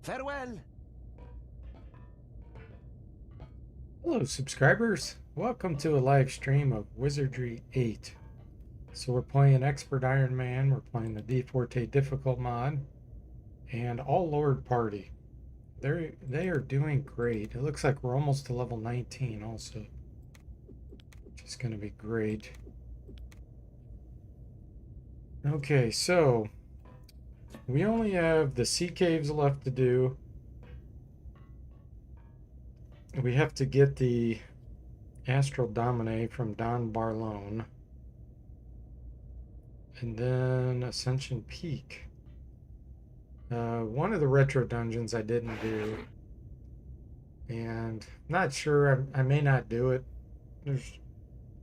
Farewell. Hello subscribers, welcome to a live stream of Wizardry 8. So we're playing Expert Iron Man, we're playing the DFortae difficult mod, and all Lord party. They are doing great. It looks like we're almost to level 19 also, which is going to be great. Okay, so we only have the sea caves left to do. We have to get the Astral Domine from Don Barlone. And then Ascension Peak. One of the retro dungeons I didn't do. And I'm not sure, I may not do it.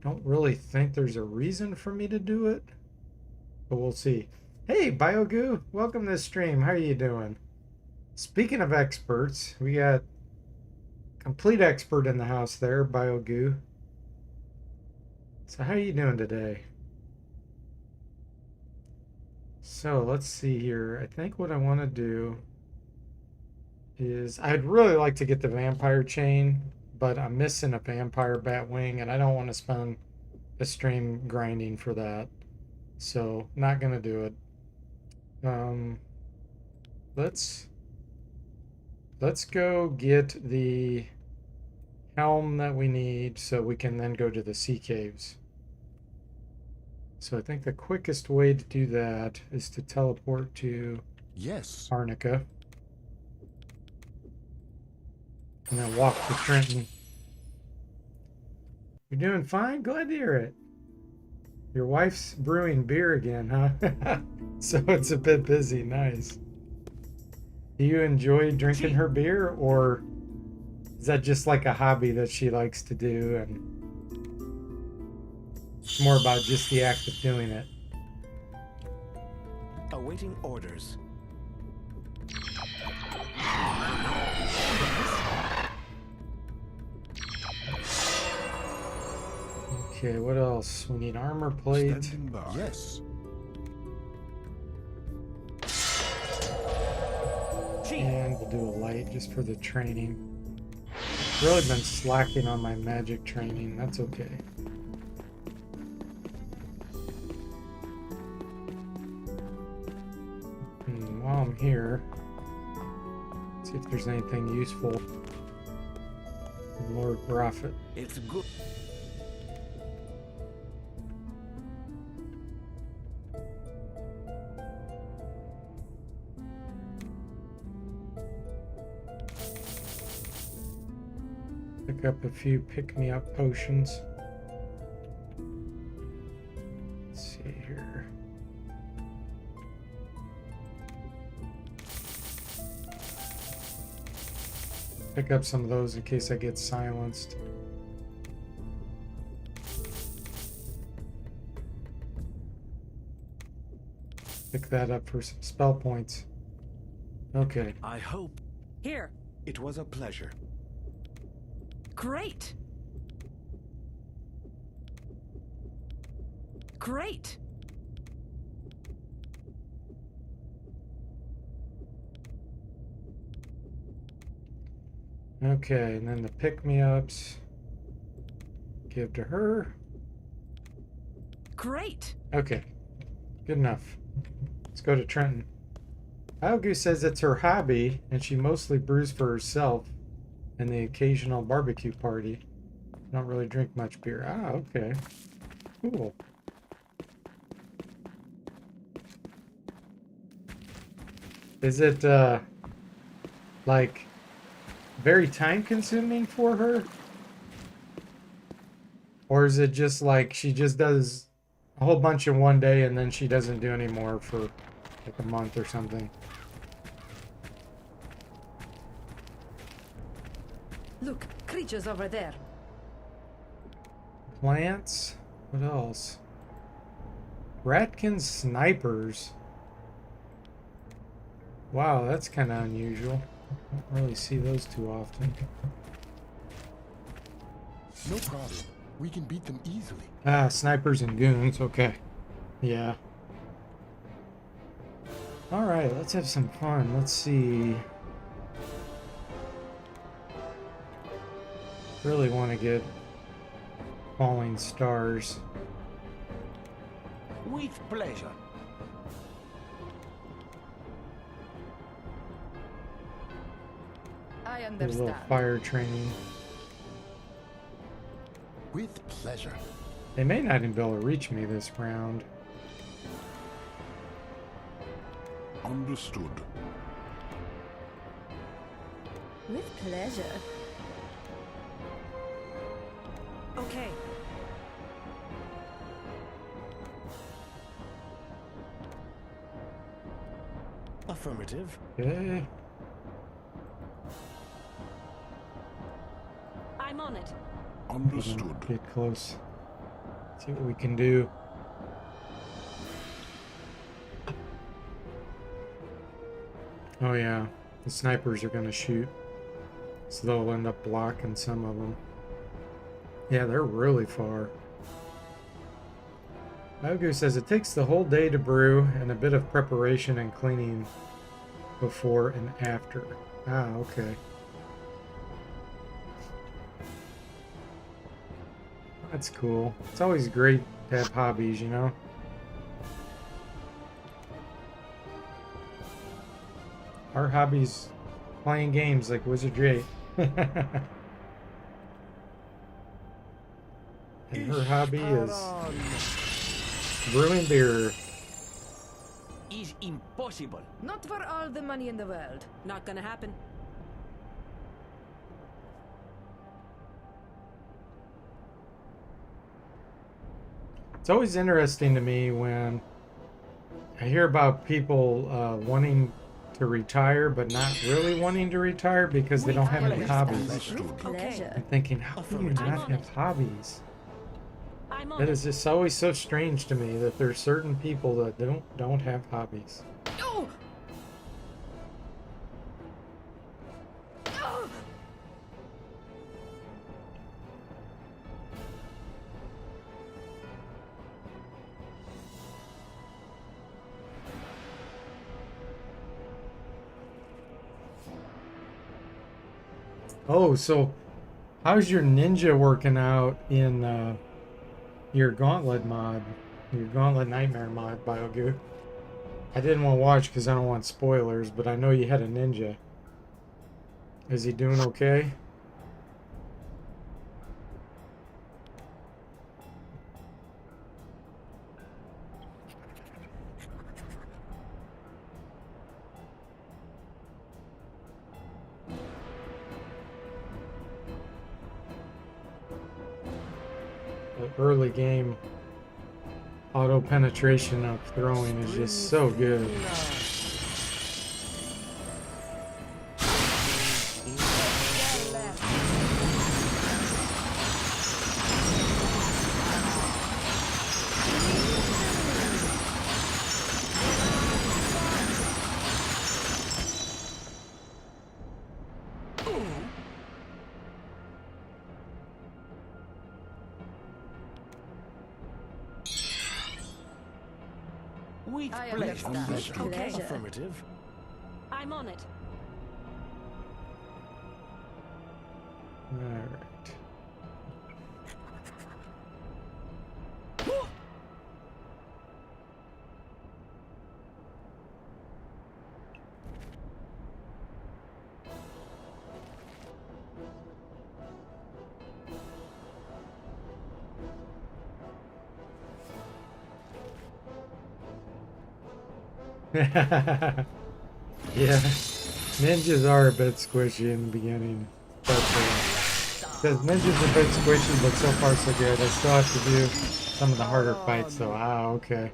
Don't really think there's a reason for me to do it. But we'll see. Hey, BioGoo, welcome to the stream. How are you doing? Speaking of experts, we got complete expert in the house there, BioGoo. So how are you doing today? So let's see here. I think what I want to do is I'd really like to get the vampire chain, but I'm missing a vampire bat wing and I don't want to spend a stream grinding for that. So not gonna do it. Let's go get the helm that we need so we can then go to the sea caves. So I think the quickest way to do that is to teleport to Arnica. And then walk to Trenton. You're doing fine? Glad to hear it. Your wife's brewing beer again, huh? So it's a bit busy. Nice. Do you enjoy drinking her beer, or is that just like a hobby that she likes to do and it's more about just the act of doing it? Awaiting orders. Okay, what else? We need armor plate. Yes. And we'll do a light just for the training. Really been slacking on my magic training. That's okay. While I'm here, see if there's anything useful from Lord Prophet. It's good. Pick up a few pick-me-up potions. Let's see here. Pick up some of those in case I get silenced. Pick that up for some spell points. Okay. I hope. Here. It was a pleasure. Great. Great. Okay, and then the pick-me-ups. Give to her. Great. Okay, good enough. Let's go to Trenton. Algu says it's her hobby, and she mostly brews for herself and the occasional barbecue party. Don't really drink much beer. Ah, okay. Cool. Is it, like, very time-consuming for her? Or is it just like she just does a whole bunch in one day and then she doesn't do any more for like a month or something? Look, creatures over there. Plants? What else? Ratkin snipers. Wow, that's kind of unusual. I don't really see those too often. No problem. We can beat them easily. Ah, snipers and goons. Okay. Yeah. Alright, let's have some fun. Let's see. Really want to get falling stars. With pleasure. I Do a little understand. fire training. With pleasure. They may not even be able to reach me this round. Understood. With pleasure. Okay. Affirmative. Okay. I'm on it. Understood. Get close. See what we can do. Oh yeah, the snipers are gonna shoot. So they'll end up blocking some of them. Yeah, they're really far. Ogu says it takes the whole day to brew and a bit of preparation and cleaning before and after. Ah, okay. That's cool. It's always great to have hobbies, you know? Our hobbies playing games like Wizardry 8. And her hobby is brewing beer. Is impossible. Not for all the money in the world. Not gonna happen. It's always interesting to me when I hear about people wanting to retire but not really wanting to retire because they don't have any hobbies. Understood. Pleasure. I'm thinking, how can you I'm not on have it. hobbies? I'm on That it. is just always so strange to me that there's certain people that don't have hobbies. Oh! Oh! Oh, so how's your ninja working out in your Gauntlet mod? Your Gauntlet Nightmare mod, BioGoo? I didn't want to watch because I don't want spoilers, but I know you had a ninja. Is he doing okay? The early game auto penetration of throwing is just so good. With I pleasure. understand. Understood. Pleasure. Affirmative. I'm on it. Alright. Yeah, ninjas are a bit squishy in the beginning, but because ninjas are a bit squishy, but so far so good. I still have to do some of the harder fights though. Ah, okay.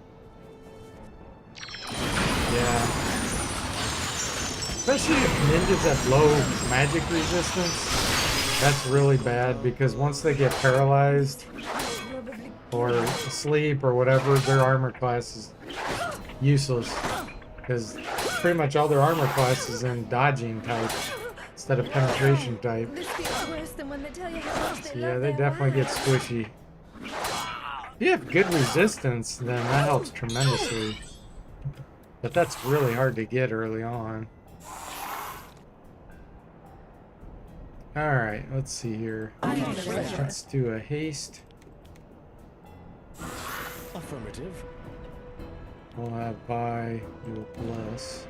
Yeah, especially if ninjas have low magic resistance, that's really bad because once they get paralyzed or asleep or whatever, their armor class is useless. Because pretty much all their armor class is in dodging type instead of penetration type. This feels worse than when they tell you how much they So yeah, love they their definitely get wives. squishy. If you have good resistance, then that helps tremendously. But that's really hard to get early on. Alright, let's see here. I'm on the way. Let's do a haste. Affirmative. We'll have Vi do a bless.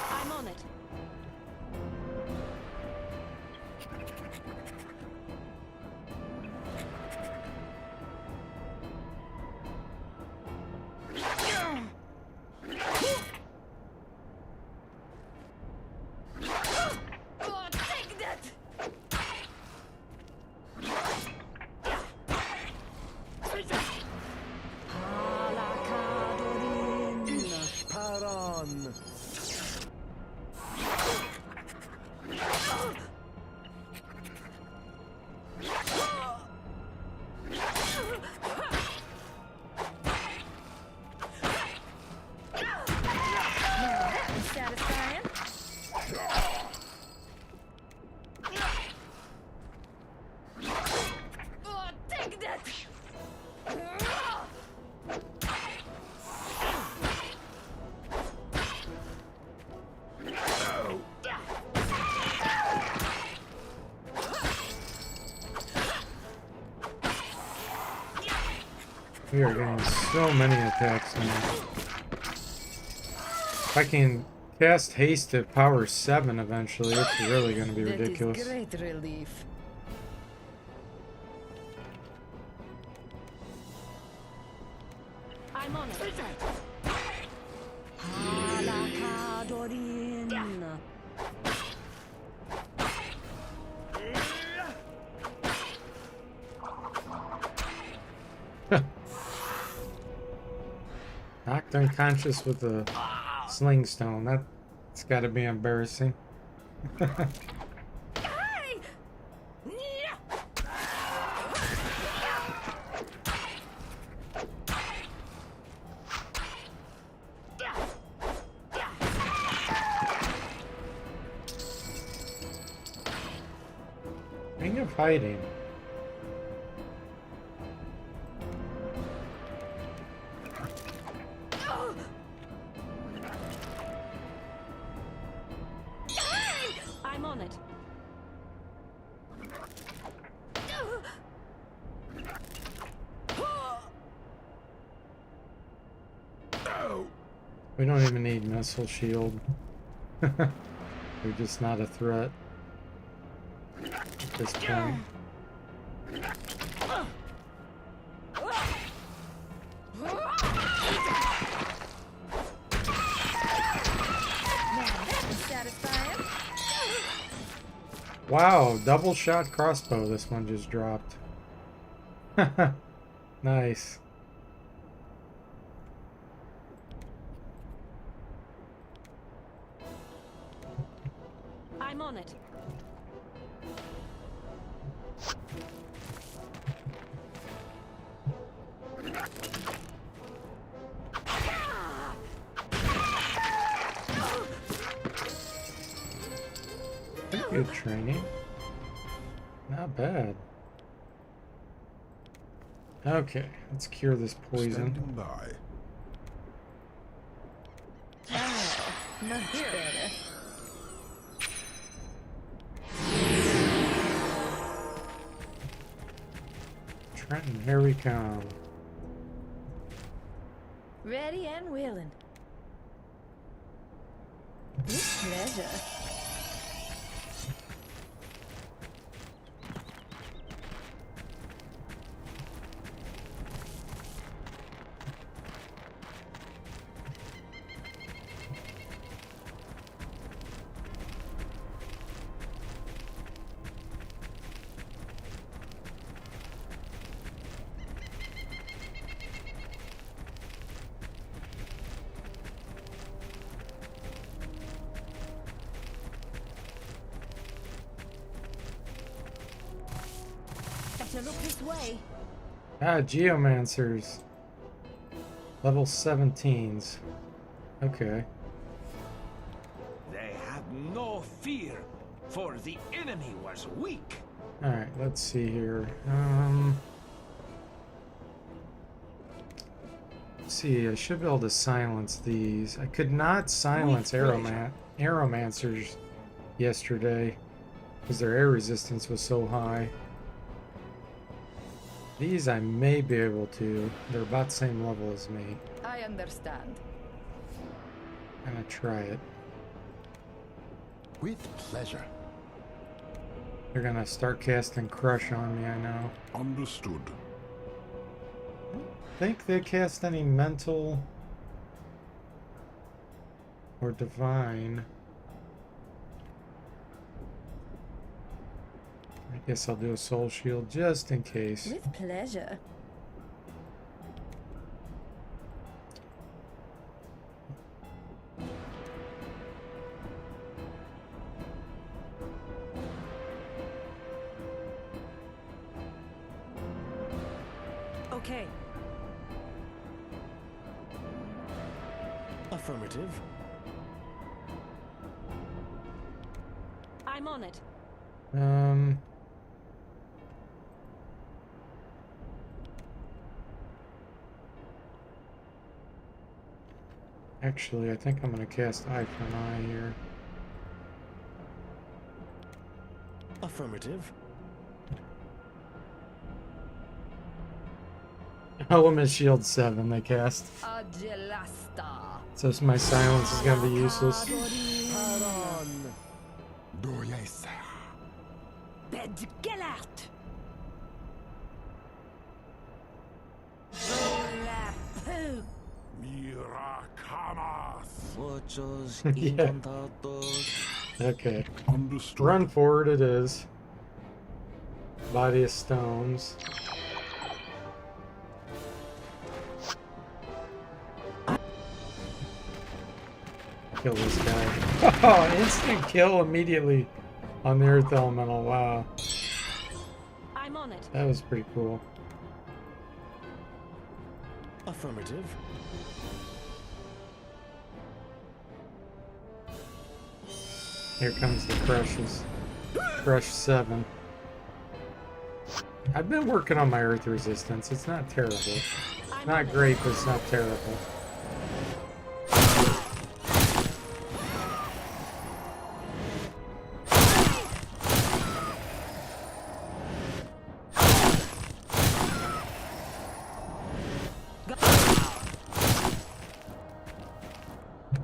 I'm on it. Oh, take that! Paran. Satisfying? Oh, take that! We are getting so many attacks now. If I can cast haste at power 7 eventually, it's really going to be ridiculous. That is great relief. I'm on it. Halakadorin. Knocked unconscious with a sling stone. That's got to be embarrassing. Hey! Ring of hiding. I'm on it. We don't even need missile shield. They're just not a threat at this point. Satisfying? Wow, double shot crossbow this one just dropped. Nice. I'm on it. Pretty good training. Not bad. Okay, let's cure this poison. Standing by. Much better. Trenton, here we come. Ready and willing. With pleasure. Better look this way. Ah, Geomancers. Level 17s. Okay. They had no fear, for the enemy was weak. Alright, let's see here. Let's see, I should be able to silence these. I could not silence With pleasure. Aeromancers yesterday. because their air resistance was so high. These I may be able to. They're about the same level as me. I understand. I'm gonna try it. With pleasure. They're gonna start casting Crush on me, I know. Understood. I think they cast any mental or divine. I guess I'll do a soul shield just in case. With pleasure. Okay. Affirmative. I'm on it. Actually, I think I'm gonna cast Eye for an Eye here. Affirmative. Element Shield 7 they cast. Agelasta. So my silence is gonna be useless. Paron. Doyesa. Bedgelert. Mirakamas. Muchos Yeah. incantados. Okay. Understood. Run forward it is. Body of stones. Kill this guy. Oh, instant kill immediately on the Earth Elemental. Wow. I'm on it. That was pretty cool. Affirmative. Here comes the crushes. Crush 7. I've been working on my Earth resistance. It's not terrible. I'm Not on it. great, but it's not terrible.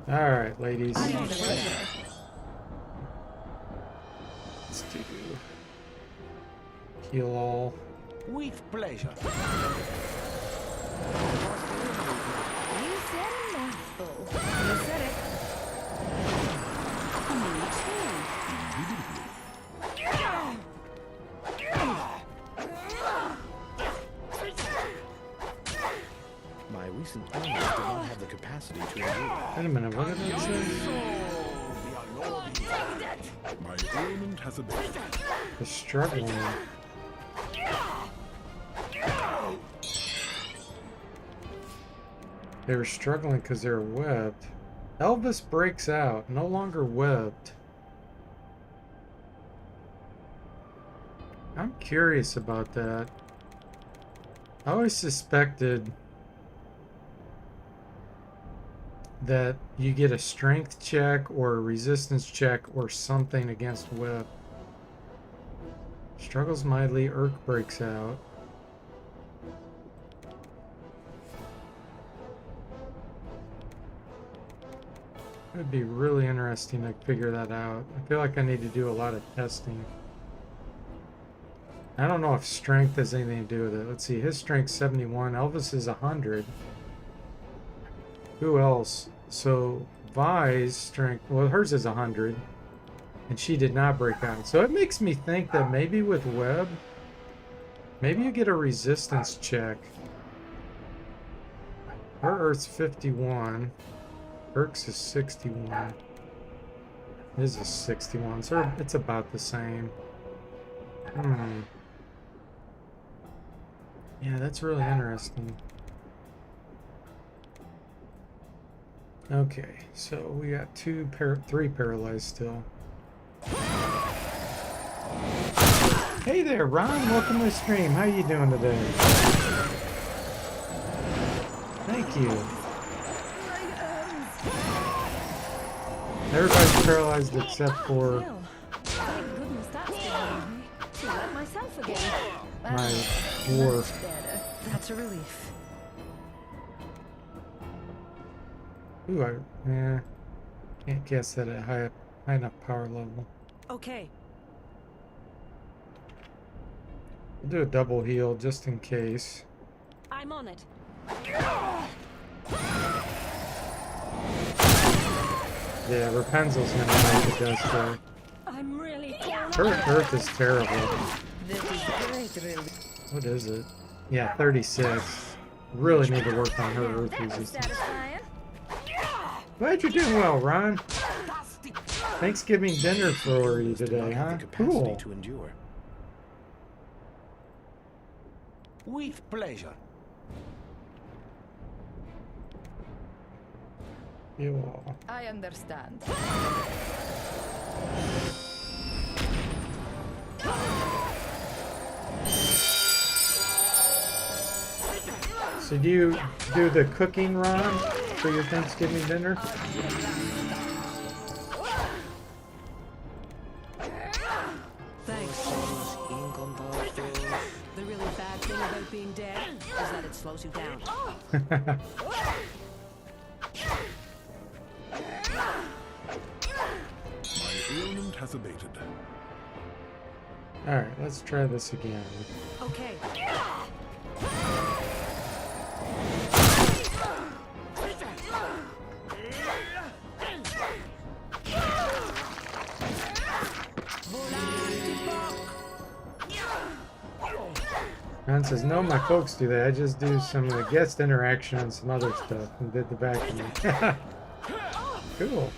Alright, ladies. I understand. Let's do heal all. With pleasure. You said a mouthful. You said it. My recent illness did not have the capacity to endure. Wait a minute, what did it say? My ailment has a The struggling. They were struggling because they were webbed. Elvis breaks out, no longer webbed. I'm curious about that. I always suspected that you get a strength check or a resistance check or something against web. Struggles mightily, Urk breaks out. It would be really interesting to figure that out. I feel like I need to do a lot of testing. I don't know if strength has anything to do with it. Let's see, his strength's 71, Elvis is 100. Who else? So Vi's strength, well, hers is 100, and she did not break out. So it makes me think that maybe with Web, maybe you get a resistance check. Her Earth's 51. Urk's is 61. His is 61, so it's about the same. Yeah, that's really interesting. Okay, so we got three paralyzed still. Hey there, Ron. Welcome to the stream. How you doing today? Thank you. Everybody's paralyzed except for Thank goodness that's off again. My Much dwarf. better. That's a relief. Ooh, can't guess that at high enough power level. Okay. We'll do a double heal just in case. I'm on it. Yeah, Rapunzel's gonna make the dust there. I'm really torn Her up. Earth is terrible. This is great relief. What is it? Yeah, 36. Really need to work on her Earth That was resistance. satisfying. Glad you're doing well, Ron. Fantastic. Thanksgiving dinner for you Humans do today, not have huh? the capacity Cool. to endure. With pleasure. Cool. I understand. So do you do the cooking, Ron, for your Thanksgiving dinner? Thanks. The really bad thing about being dead is that it slows you down. My ailment has abated. Alright, let's try this again. Okay. Ron says, no, my folks do that. I just do some of the guest interaction and some other stuff and did the vacuuming. Cool.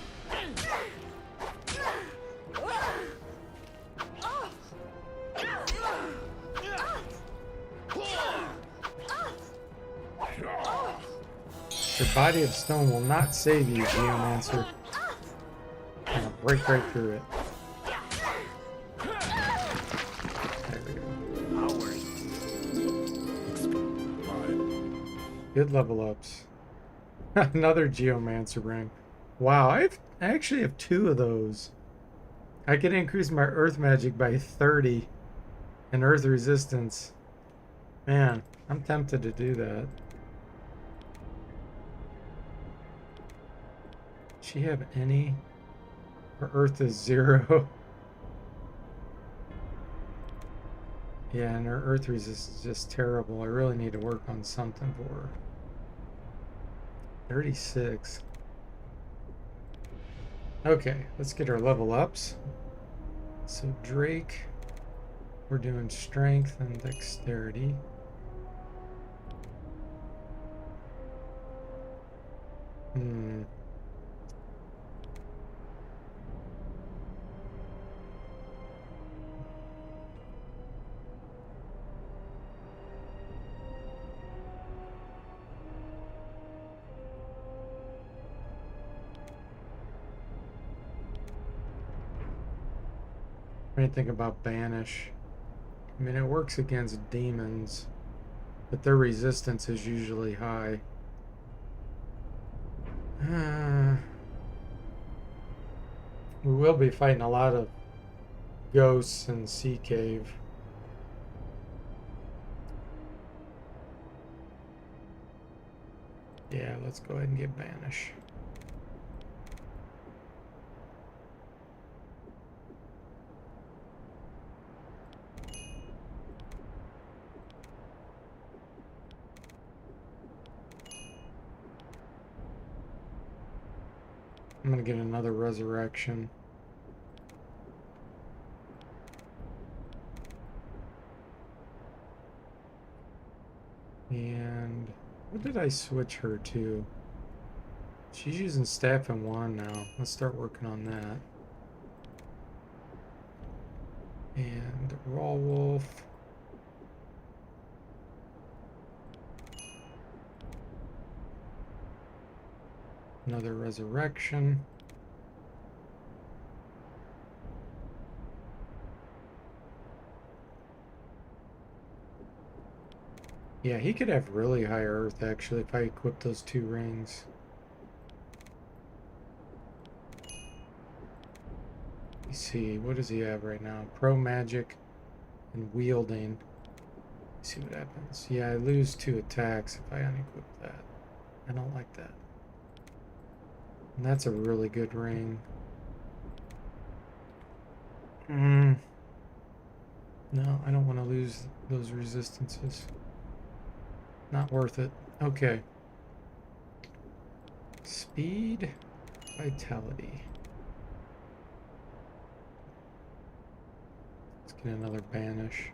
Your body of stone will not save you, Geomancer. I'm gonna break right through it. There we go. Good level ups. Another Geomancer ring. Wow, I actually have 2 of those. I can increase my earth magic by 30 and earth resistance. Man, I'm tempted to do that. Does she have any? Her earth is 0. Yeah, and her earth resistance is just terrible. I really need to work on something for her. 36. Okay, let's get our level ups. So Drake, we're doing strength and dexterity. What do you think about Banish? I mean, it works against demons, but their resistance is usually high. We will be fighting a lot of ghosts in Sea Cave. Yeah, let's go ahead and get Banish. I'm gonna get another resurrection. And what did I switch her to? She's using staff and wand now. Let's start working on that. And Raw Wolf. Another resurrection. Yeah, he could have really high earth actually if I equip those 2 rings. Let's see, what does he have right now? Pro magic and wielding. See what happens. Yeah, I lose 2 attacks if I unequip that. I don't like that. And that's a really good ring. No, I don't want to lose those resistances. Not worth it. Okay. Speed, vitality. Let's get another banish.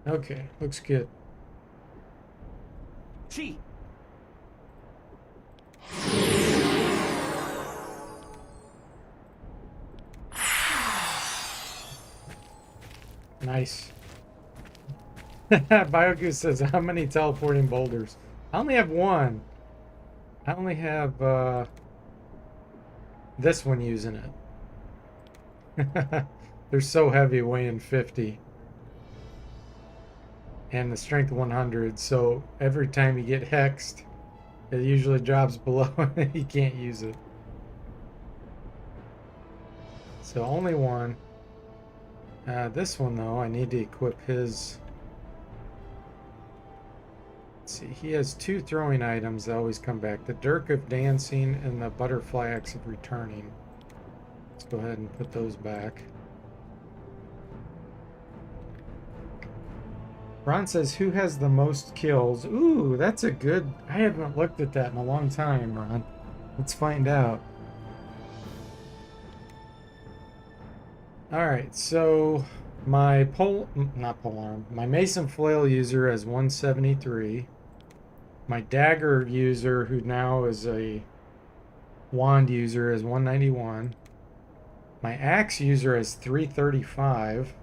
Okay, looks good. Chi. Nice. Biogoose says, how many teleporting boulders? I only have 1. I only have this one using it. They're so heavy, weighing 50. And the strength 100, so every time you get hexed, it usually drops below and you can't use it. So only 1. This one though, I need to equip his. Let's see, he has 2 throwing items that always come back: the Dirk of Dancing and the Butterfly Axe of Returning. Let's go ahead and put those back. Ron says, who has the most kills? Ooh, that's a good... I haven't looked at that in a long time, Ron. Let's find out. Alright, so my my Mason Flail user has 173. My Dagger user, who now is a Wand user, is 191. My Axe user has 335.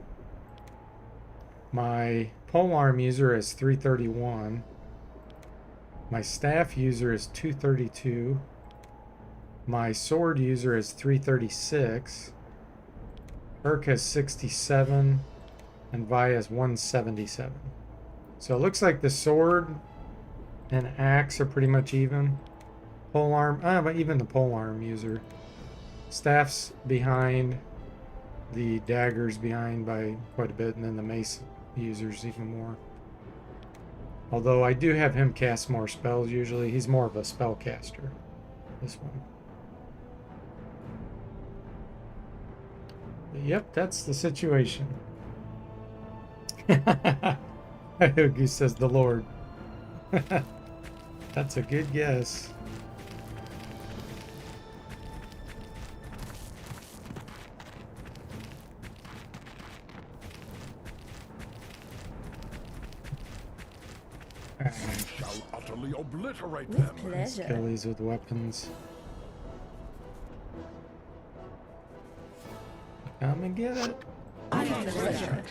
My Polearm user is 331. My Staff user is 232. My Sword user is 336. Urk has 67. And Vi has 177. So it looks like the Sword and Axe are pretty much even. Polearm, but even the Polearm user. Staff's behind. The Dagger's behind by quite a bit, and then the Mace users even more. Although I do have him cast more spells usually. He's more of a spellcaster, this one. But yep, that's the situation. Goose says the Lord. That's a good guess. Shall utterly obliterate With them. pleasure. Kill these with weapons. Come and get it. With pleasure.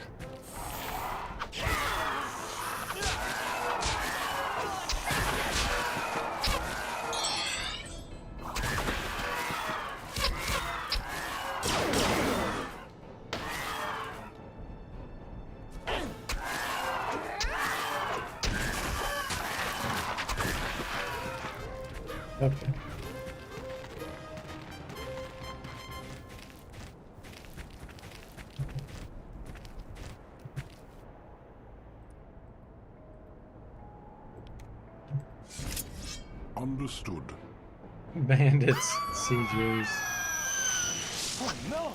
Okay. Understood. Bandits, CJs. Oh no!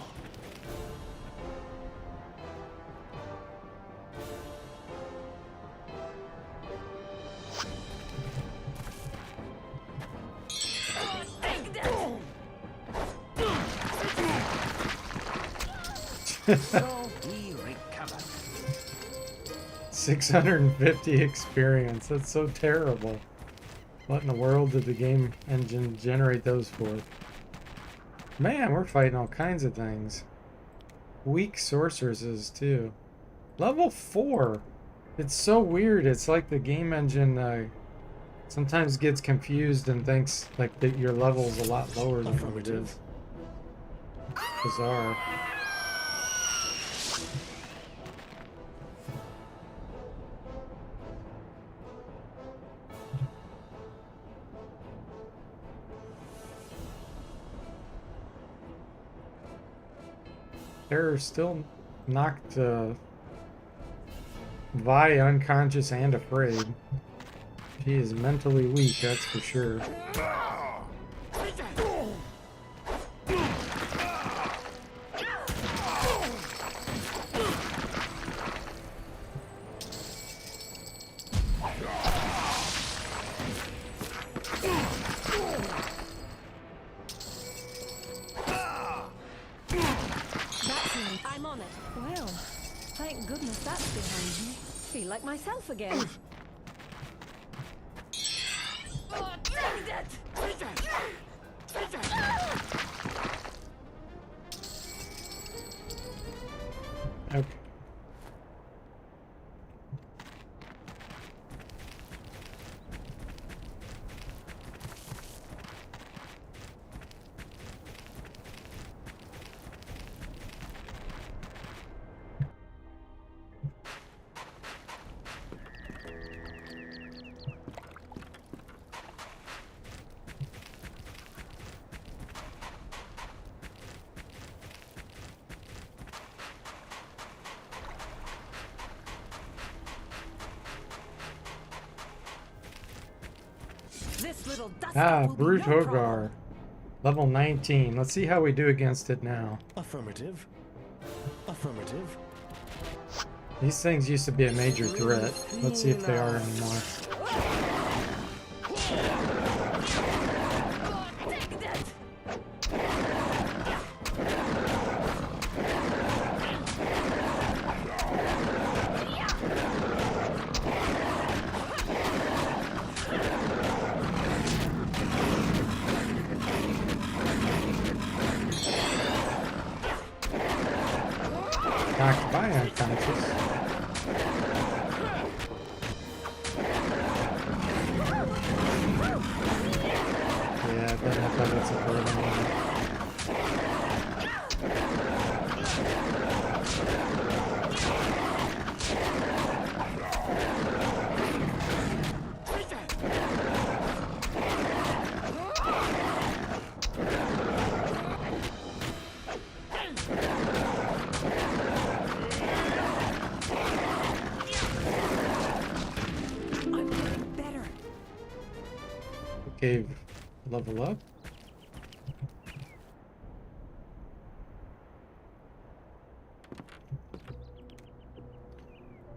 So we recovered. 650 experience. That's so terrible. What in the world did the game engine generate those for? Man, we're fighting all kinds of things. Weak sorceresses, too. Level 4. It's so weird. It's like the game engine sometimes gets confused and thinks like that your level's a lot lower than what it is. bizarre. Terror still knocked Vi unconscious and afraid. She is mentally weak, that's for sure. I'm on it. Well, thank goodness that's behind me. Feel like myself again. Oh, dang it! Okay. This little dust Ah, will be Brute no Hogar. problem. Level 19. Let's see how we do against it now. Affirmative. Affirmative. These things used to be a major threat. Let's see if they are anymore. Knocked by unconscious. Yeah, it doesn't look like it's a bird anymore. I'm getting better. Okay, level up.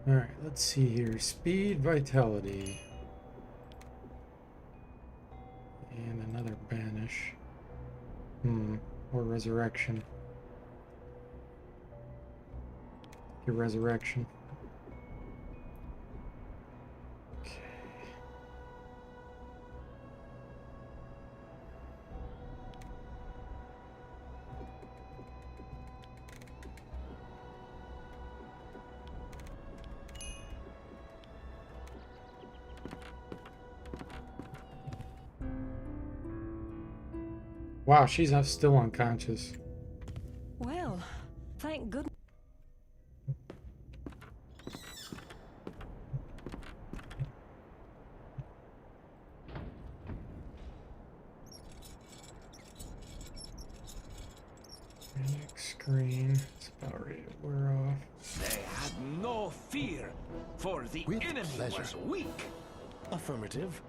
Alright, let's see here. Speed, vitality. And another banish. Or resurrection. Your resurrection. Okay. Wow, she's still unconscious. Well, thank goodness. Next screen. It's about ready to wear off. They had no fear, for the With enemy pleasure. was weak. Affirmative.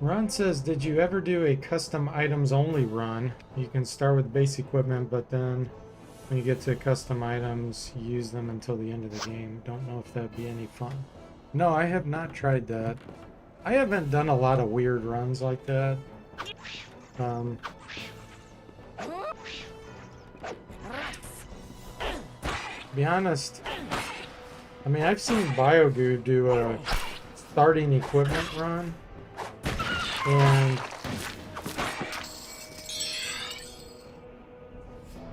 Ron says, did you ever do a custom items only run? You can start with base equipment, but then when you get to custom items, you use them until the end of the game. Don't know if that'd be any fun. No, I have not tried that. I haven't done a lot of weird runs like that. To be honest, I mean, I've seen BioGoo do a starting equipment run, and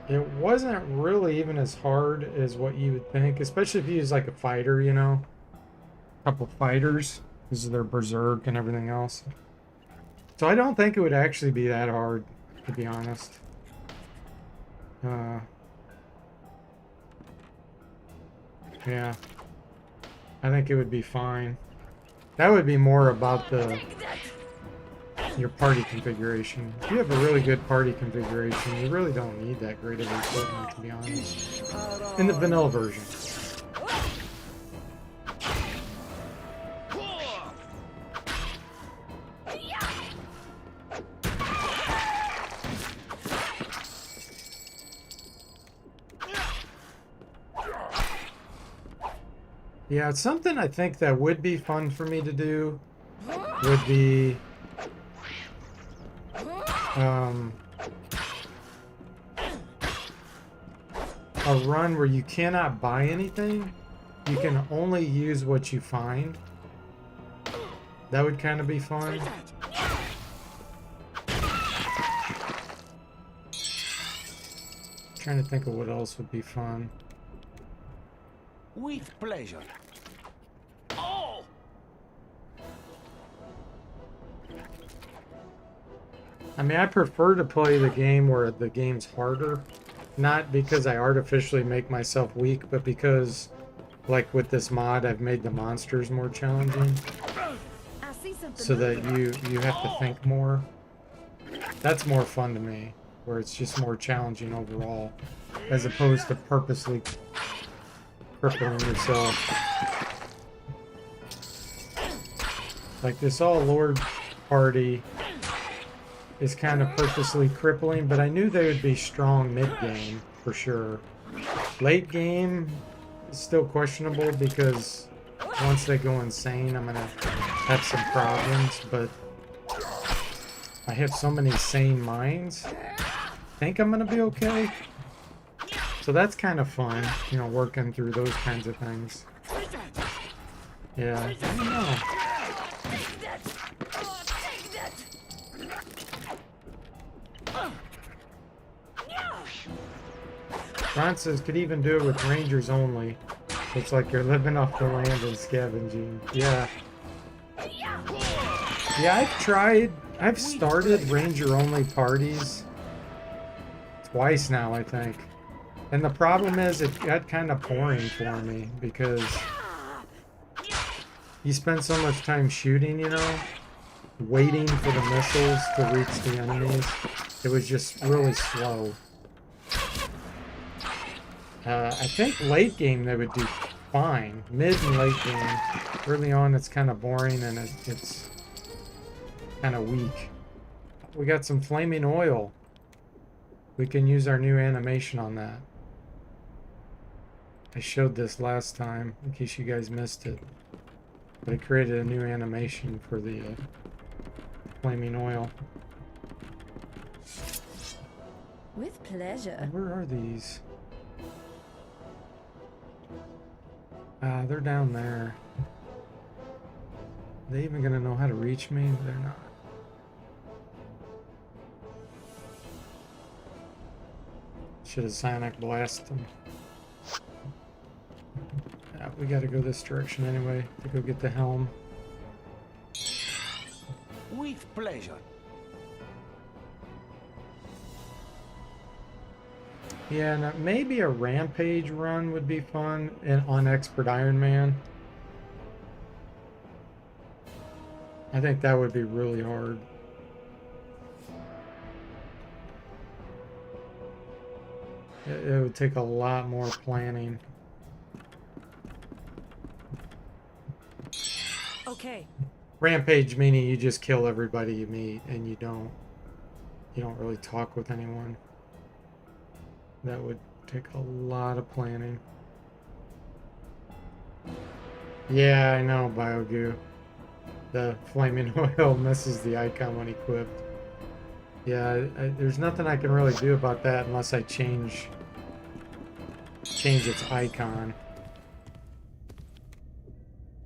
it wasn't really even as hard as what you would think, especially if you use like a fighter, you know, a couple fighters, because of their berserk and everything else. So I don't think it would actually be that hard. to be honest. Yeah. I think it would be fine. That would be more about your party configuration. If you have a really good party configuration, you really don't need that great of equipment, to be honest. In the vanilla version. Yeah, it's something I think that would be fun for me to do would be a run where you cannot buy anything. You can only use what you find. That would kind of be fun. Trying to think of what else would be fun. With pleasure. Oh! I mean, I prefer to play the game where the game's harder. Not because I artificially make myself weak, but because, like with this mod, I've made the monsters more challenging. I see something So that moving. you have to think more. That's more fun to me, where it's just more challenging overall, as opposed to purposely crippling yourself. Like this all Lord party is kind of purposely crippling, but I knew they would be strong mid-game for sure. Late game is still questionable because once they go insane, I'm gonna have some problems, but I have so many sane minds. I think I'm gonna be okay. So that's kind of fun, you know, working through those kinds of things. Yeah, I don't know. Ron says could even do it with rangers only. Looks like you're living off the land and scavenging. Yeah. Yeah, I've started ranger only parties twice now, I think. And the problem is it got kind of boring for me because you spend so much time shooting, you know, waiting for the missiles to reach the enemies. It was just really slow. I think late game they would do fine. Mid and late game. Early on it's kind of boring and it's kind of weak. We got some flaming oil. We can use our new animation on that. I showed this last time in case you guys missed it. But I created a new animation for the flaming oil. With pleasure. Where are these? They're down there. Are they even gonna know how to reach me? They're not. Should have sonic blasted them. Yeah, we gotta go this direction anyway to go get the helm. With pleasure. Yeah, and maybe a rampage run would be fun on Expert Iron Man. I think that would be really hard. It would take a lot more planning. Okay. Rampage meaning you just kill everybody you meet and you don't really talk with anyone. That would take a lot of planning. Yeah, I know, BioGoo. The flaming oil misses the icon when equipped. Yeah, there's nothing I can really do about that unless I change its icon.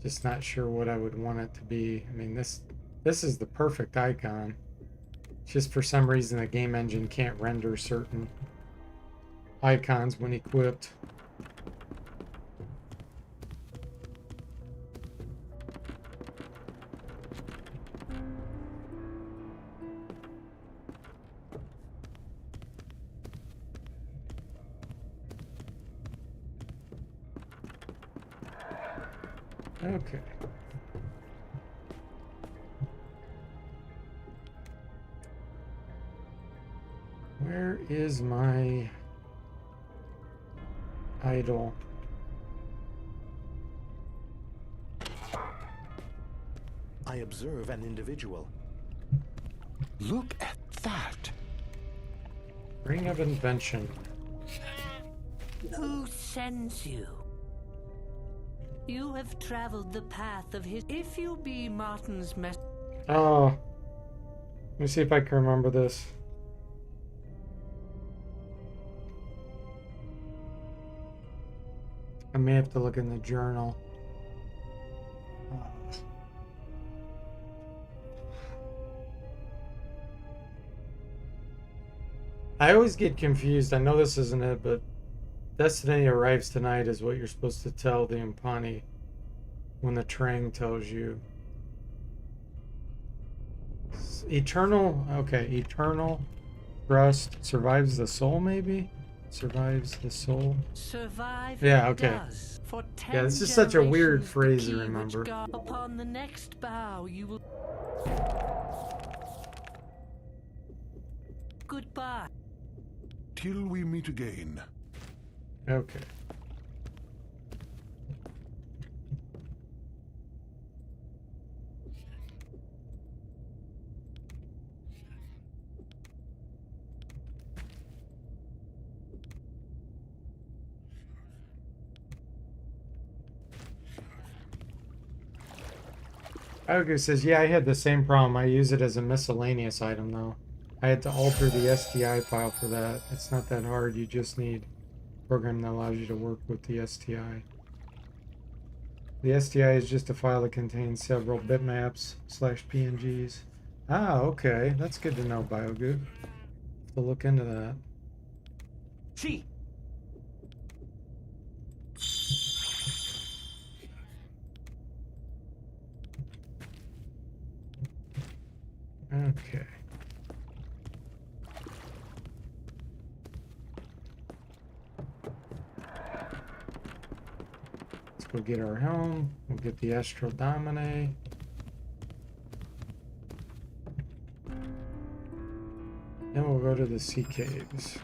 Just not sure what I would want it to be. I mean, this is the perfect icon. It's just for some reason the game engine can't render certain icons when equipped. Okay. Where is my idol? I observe an individual. Look at that. Ring of Invention. Who sends you? You have traveled the path of his. If you be Martin's mess. Oh. Let me see if I can remember this. I may have to look in the journal. I always get confused. I know this isn't it, but Destiny arrives tonight is what you're supposed to tell the Impani when the Trang tells you. Eternal, okay, eternal trust survives the soul, maybe? Survives the soul? Survive. Yeah, it okay. does. For 10 Yeah, this is such a weird generations, the phrase to key which remember. God- Upon the next bough, you will. Goodbye. Till we meet again. Okay. Okay, says, yeah, I had the same problem. I use it as a miscellaneous item, though. I had to alter the STI file for that. It's not that hard. You just need a program that allows you to work with the STI. The STI is just a file that contains several bitmaps / PNGs. Ah, okay. That's good to know, BioGoo. To look into that. See, Okay. Let's go get our helm. We'll get the Astral Domine. Then we'll go to the sea caves.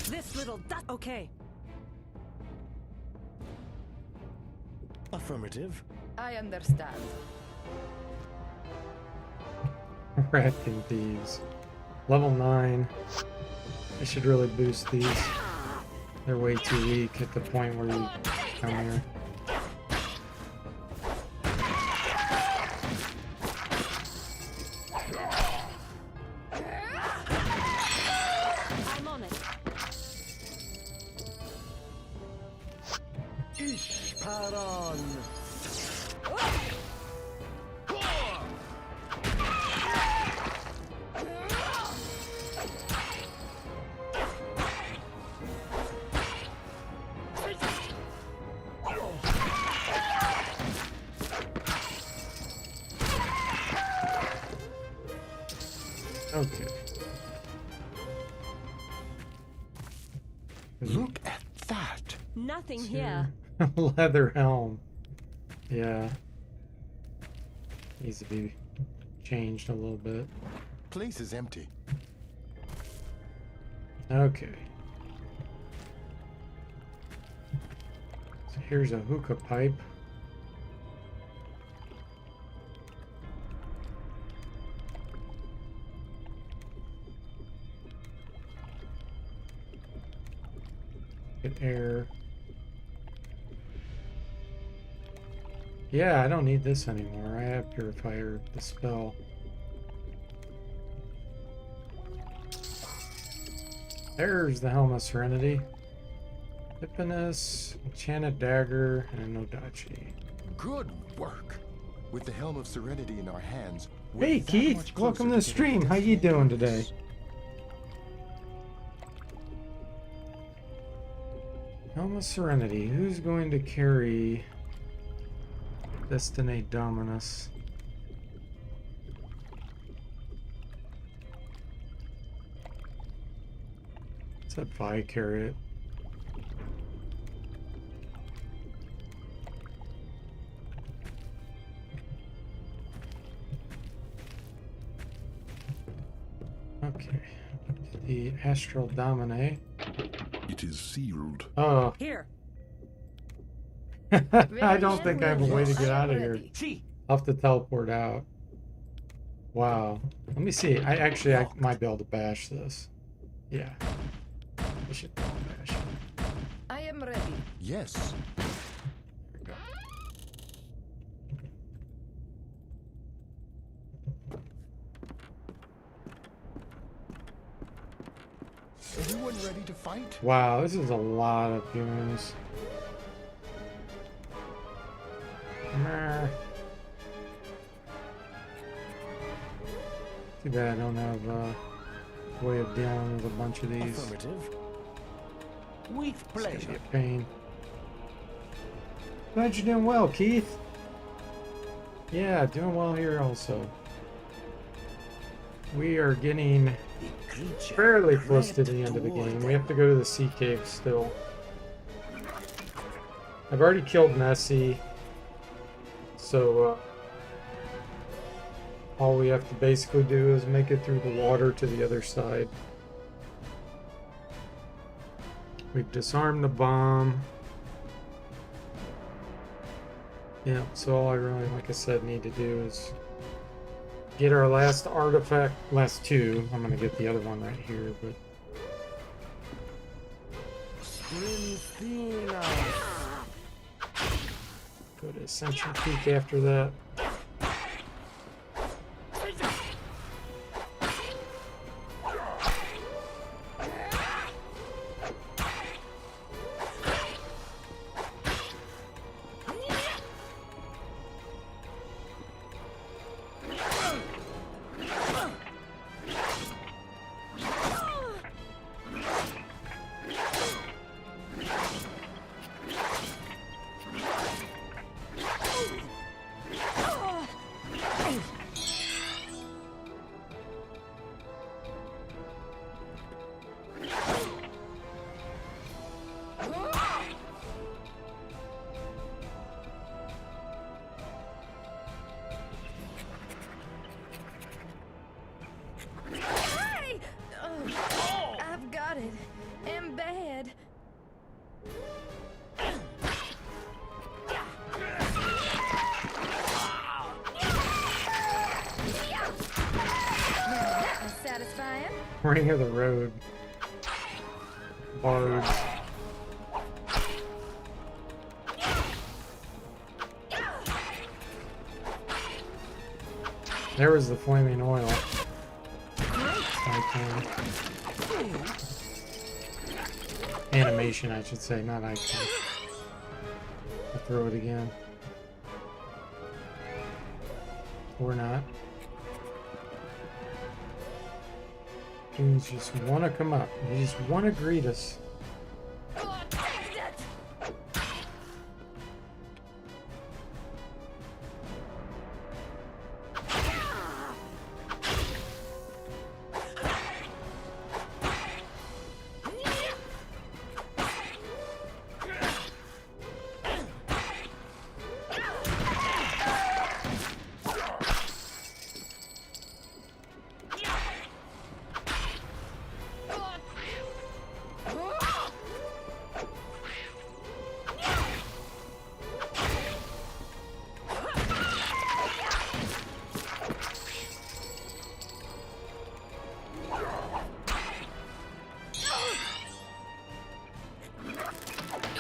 This little dust. Okay. Affirmative. I understand. Racking thieves. Level 9. I should really boost these. They're way too weak at the point where you come here. I'm on it. Ishparan. Okay. Look at that. Nothing here. Leather helm. Yeah. Needs to be changed a little bit. Place is empty. Okay. So here's a hookah pipe. Get air. Yeah, I don't need this anymore. I have Purifier Dispel. There's the Helm of Serenity. Hipponis, Enchanted Dagger, and Nodachi. Good work. With the Helm of Serenity in our hands, we're Hey that Keith, much closer welcome to the getting stream. How you destination. doing today? Helm of Serenity. Who's going to carry Destiny Dominus? What's that Vi carry it? Okay. The Astral Domine. It is sealed. Oh, Here. I don't think I have a way to get I am out of here. ready. See, I'll have to teleport out. Wow. Let me see. I might be able to bash this. Yeah. I should be able to bash it. I am ready. Yes. There we go. Everyone ready to fight? Wow, this is a lot of goons. Meh. Too bad I don't have a way of dealing with a bunch of these. Affirmative. with It's gonna be pleasure. a pain. Glad you're doing well, Keith. Yeah, doing well here also. We are getting The creature fairly close to the grabbed end of the toward game. them. We have to go to the sea cave still. I've already killed Nessie, so all we have to basically do is make it through the water to the other side. We've disarmed the bomb. Yeah, so all I really, like I said, need to do is get our last artifact, last two. I'm gonna get the other one right here, but go to Ascension Peak after that. Hey! Oh, I've got it. I'm bad. That was satisfying. Ring of the Road. Bards. There was the flaming oil. Icon. Animation, I should say, not icon. I'll throw it again. Or not. Dudes just want to come up. They just want to greet us. Oh, take that!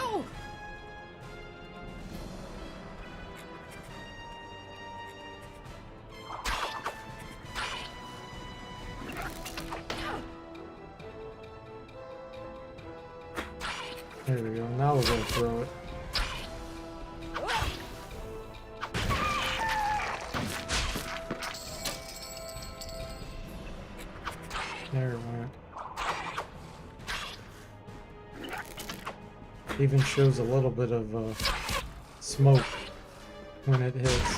Oh! There we go. now we'll go through it. There it went. Even shows a little bit of smoke when it hits.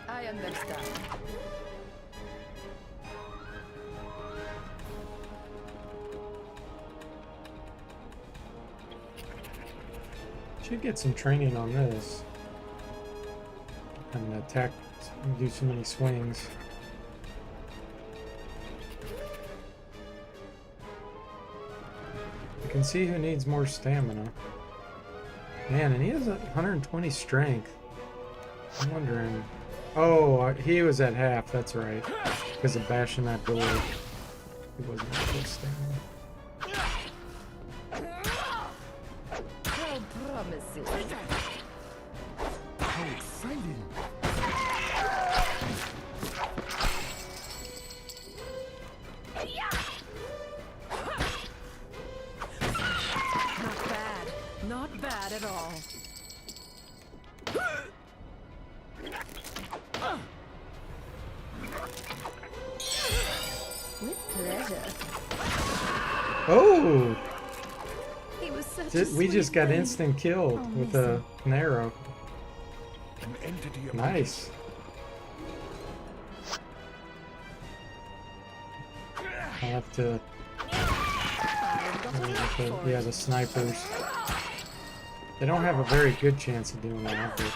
I understand. Should get some training on this. And attack, do so many swings. You can see who needs more stamina. Man, and he has 120 strength. I'm wondering. Oh, he was at half, that's right. Because of bashing that door. He wasn't at full stamina. No promises. How exciting! Not bad. Not bad at all. With pleasure. Oh! He was such a We just sweet got thing. instant killed I'll with miss an arrow. An entity of Nice. I'll have to. I've got a knack for Yeah, it. the snipers. They don't have a very good chance of doing that, but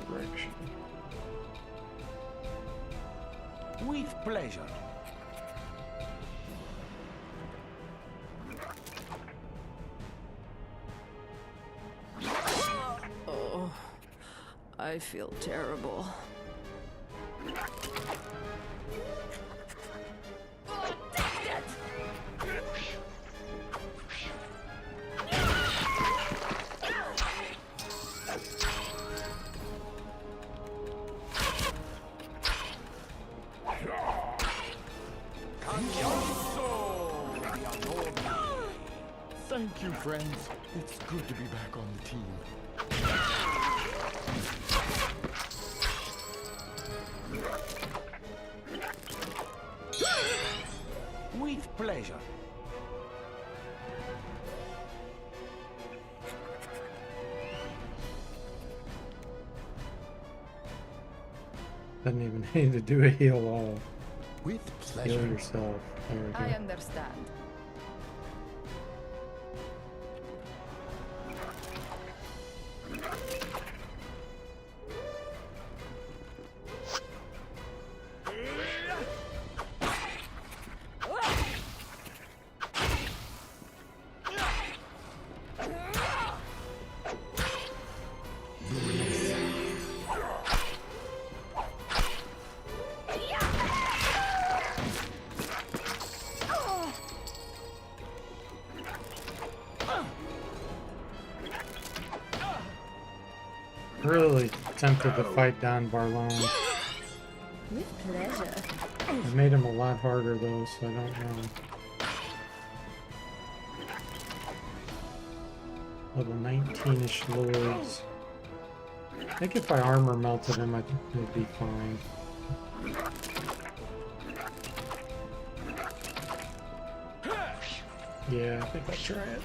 resurrection. With pleasure. Oh, I feel terrible. Thank you, friends. It's good to be back on the team. With pleasure. Doesn't even need to do a heal all. With Heal pleasure. yourself. There we I go. understand. Really tempted to fight Don Barlone. With pleasure. I made him a lot harder though, so I don't know. Level 19-ish lords. I think if I armor melted him, I'd be fine. Yeah, I think I'll try it.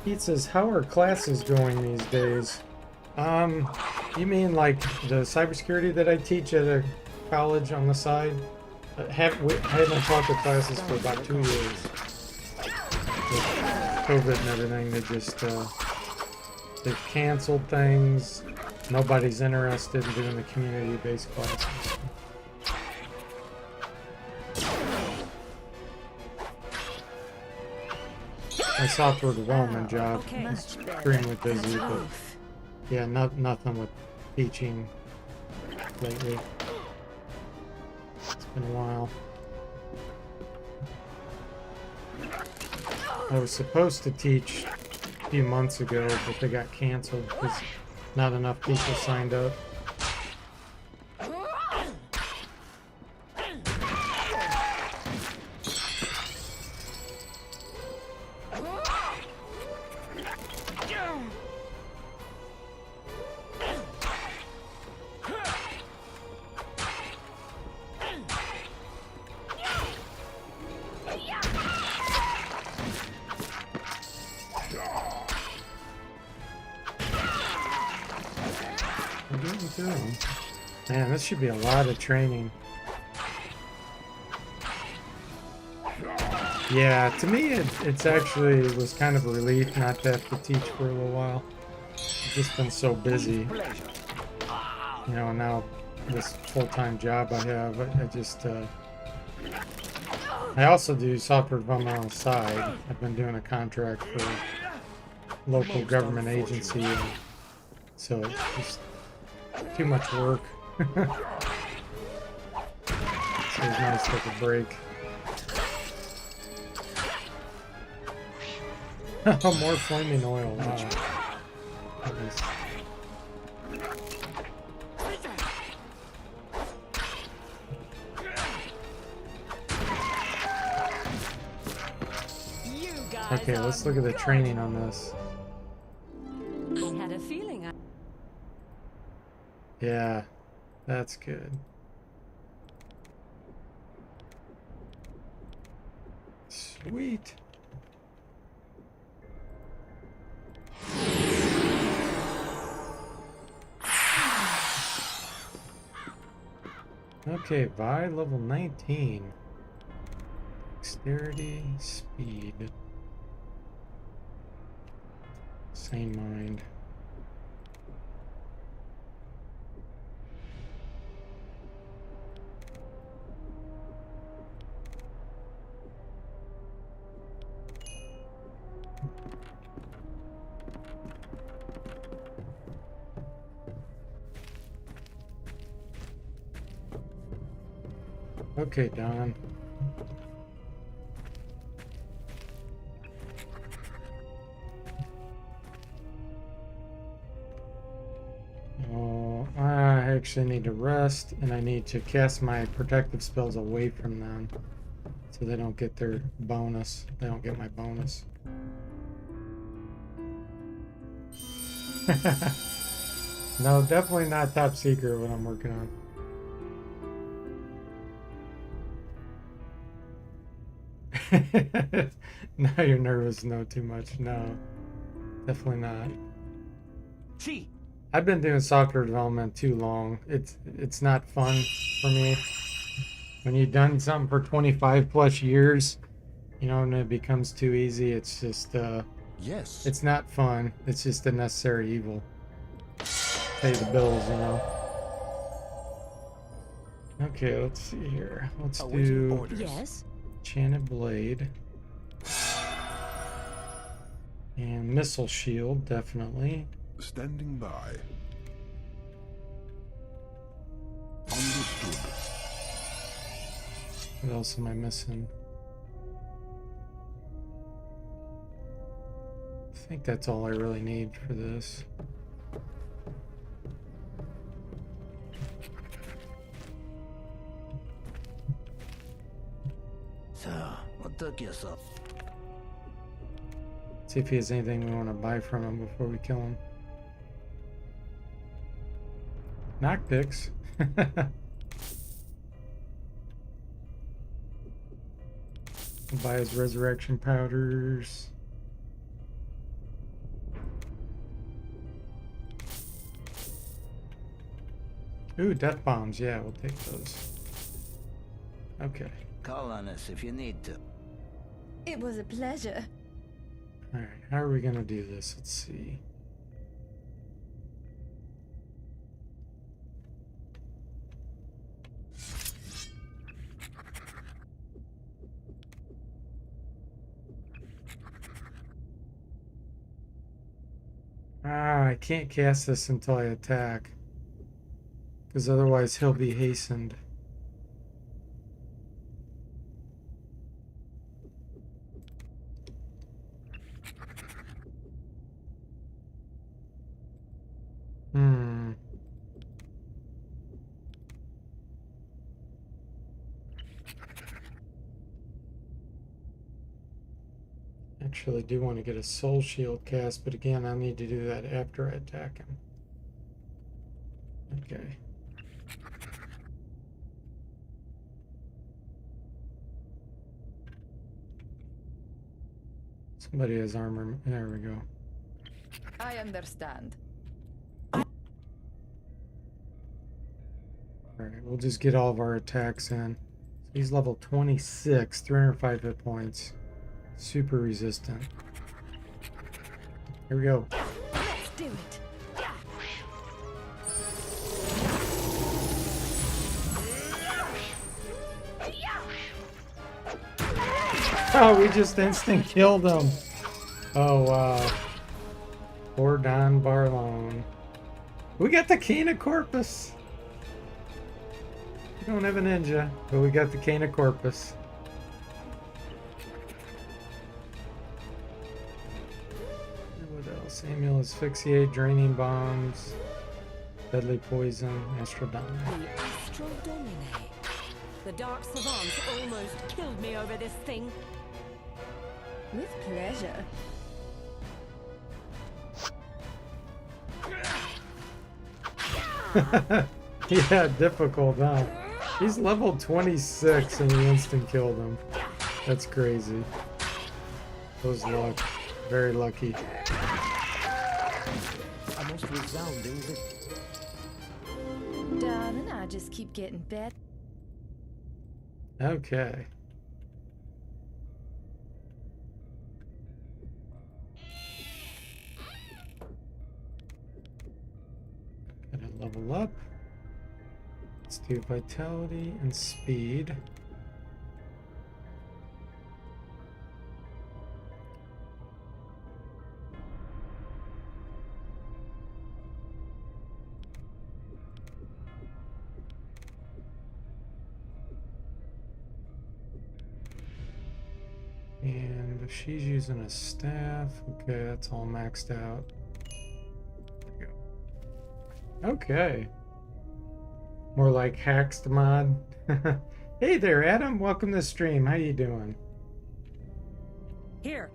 Pete says, how are classes going these days? You mean like the cybersecurity that I teach at a college on the side? I haven't taught the classes for about 2 years. With COVID and everything, they've canceled things. Nobody's interested in doing the community-based classes. my software development job. okay. It's Much better. extremely busy, That's but rough. yeah, nothing with teaching lately. It's been a while. I was supposed to teach a few months ago, but they got canceled because not enough people signed up. I'm getting through them. Man, this should be a lot of training. Yeah, to me, it's actually was kind of a relief not to have to teach for a little while. I've just been so busy, Pleasure. you know. Now this full-time job I have, I just I also do software development on the side. I've been doing a contract for a local government agency, and so it's just too much work. So it's nice to take a break. Oh, more flaming oil. Wow. Nice. You guys Okay, let's are look at the good. training on this. I had a feeling. Yeah, that's good. Sweet. Okay, Vi level 19. Dexterity, speed. Sane mind. Okay, Don. Oh, I actually need to rest, and I need to cast my protective spells away from them, so they don't get their bonus. They don't get my bonus. No, definitely not top secret what I'm working on. Now you're nervous. No, too much. No, definitely not. See, I've been doing software development too long. It's not fun for me. When you've done something for 25 plus years, you know, and it becomes too easy, it's just Yes. it's not fun. It's just a necessary evil. Pay the bills, you know. Okay, let's see here. Let's Awaiting do orders. Yes. Enchanted Blade. And Missile Shield, definitely. Standing by. Understood. What else am I missing? I think that's all I really need for this. so what took you so? See if he has anything we want to buy from him before we kill him. Knockpicks. We'll buy his resurrection powders. Ooh, death bombs. Yeah, we'll take those. Okay. Call on us if you need to. It was a pleasure. Alright, how are we gonna do this? Let's see. Ah, I can't cast this until I attack. Because otherwise he'll be hastened. Hmm. Actually, I do want to get a soul shield cast, but again, I need to do that after I attack him. Okay. Somebody has armor. There we go. I understand. Alright, we'll just get all of our attacks in. He's level 26, 305 hit points. Super resistant. Here we go. Let's do it. Oh, we just instant killed him. Oh, wow. Poor Don Barlone. We got the Cana Corpus. We don't have a ninja, but we got the Cana Corpus. What else? Samuel Asphyxiate, Draining Bombs, Deadly Poison, Astral Dominate. The Astral Dominate. The Dark Savants almost killed me over this thing. With pleasure. Yeah, difficult, huh? He's level 26 and we instant killed him. That's crazy. Those luck. Very lucky. A most resounding victory. Darling, I just keep getting better. Okay. Gotta level up. Let's do vitality and speed. And if she's using a staff, okay, that's all maxed out. There we go. Okay. More like Haxed mod. Hey there, Adam. Welcome to the stream. How you doing? Here.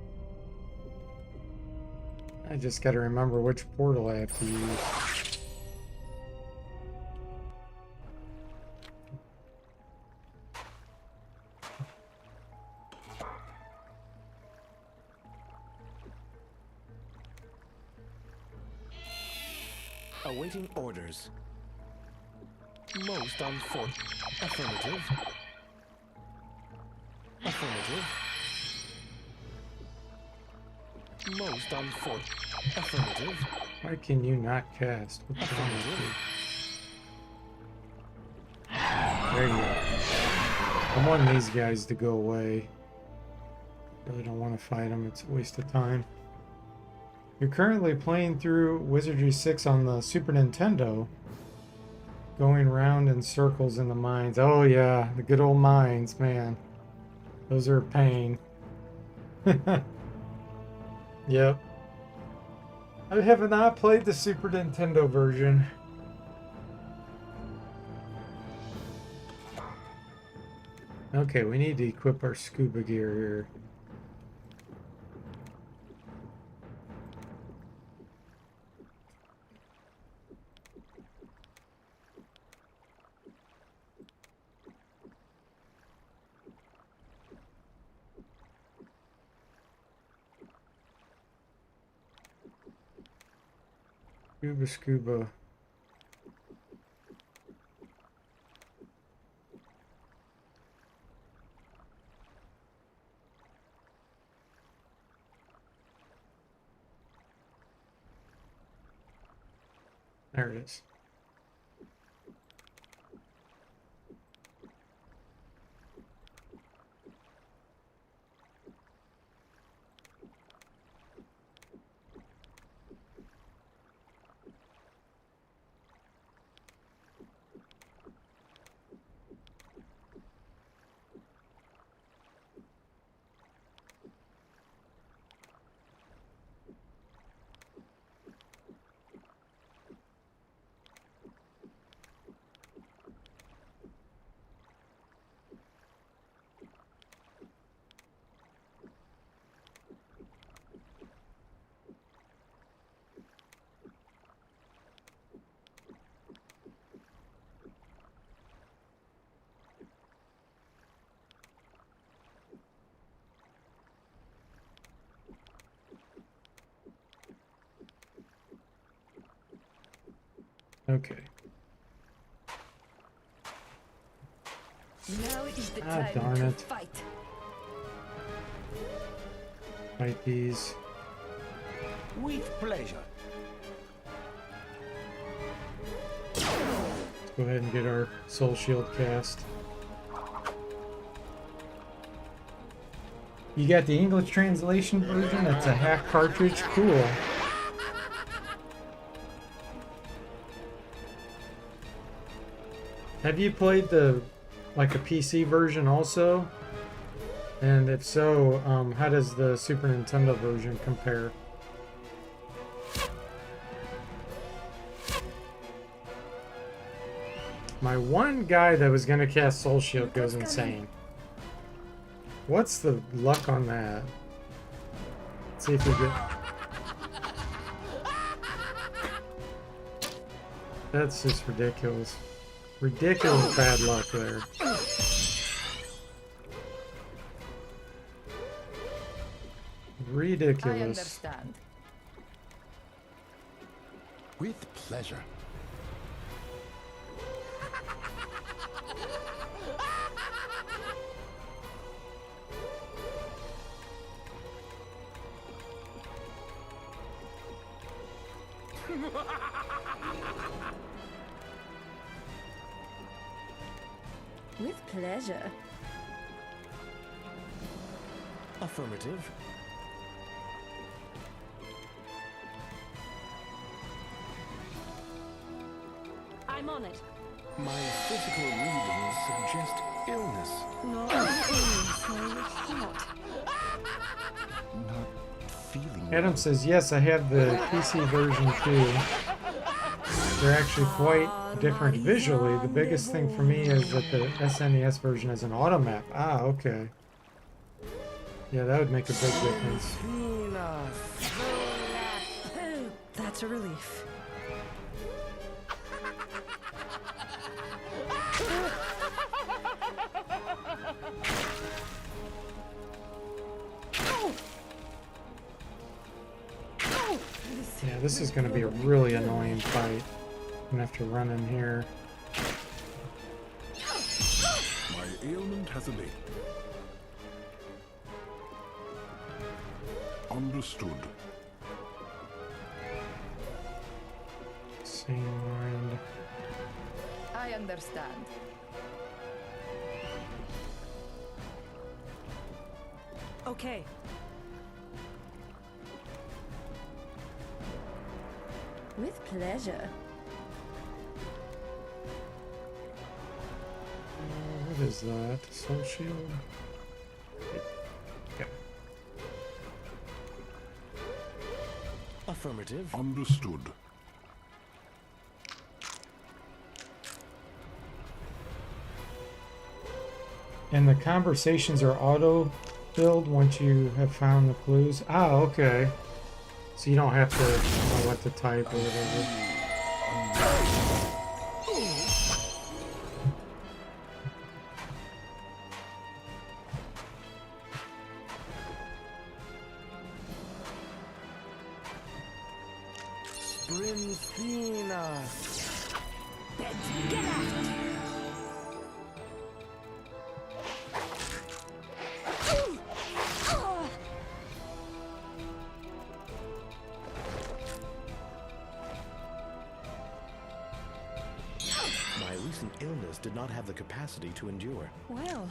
I just got to remember which portal I have to use. Awaiting orders. Most unfortunate. Affirmative. Affirmative. Most unfortunate. Affirmative. Why can you not cast? What's wrong with you? There you go. I want these guys to go away. Really don't want to fight them. It's a waste of time. You're currently playing through Wizardry 6 on the Super Nintendo. Going round in circles in the mines. Oh yeah, the good old mines, man. Those are a pain. Yep. I have not played the Super Nintendo version. Okay, we need to equip our scuba gear here. Scuba. There it is. Okay. Now is the Ah, time darn to it. fight. Fight these. With pleasure. Let's go ahead and get our soul shield cast. You got the English translation version? It's a hack cartridge? Cool. Have you played the, like, a PC version also? And if so, how does the Super Nintendo version compare? My one guy that was gonna cast Soul Shield goes insane. What's the luck on that? Let's see if we get... That's just ridiculous. Ridiculous bad luck there. I Ridiculous. understand. With pleasure. With pleasure. Affirmative. I'm on it. My physical readings suggest illness. Not so hot. Not feeling Adam says, yes, I have the PC version too. They're actually quite different visually. The biggest thing for me is that the SNES version has an auto map. Ah, okay. Yeah, that would make a big difference. That's a relief. Yeah, this is going to be a really annoying fight. I'm going to have to run in here. My ailment has a name. Understood. Same mind. I understand. Okay. With pleasure. What is that? Soul Shield? Yeah. Affirmative. Understood. And the conversations are auto-filled once you have found the clues. Ah, okay. So you don't have to know what to type or whatever. Get out! My recent illness did not have the capacity to endure. Well,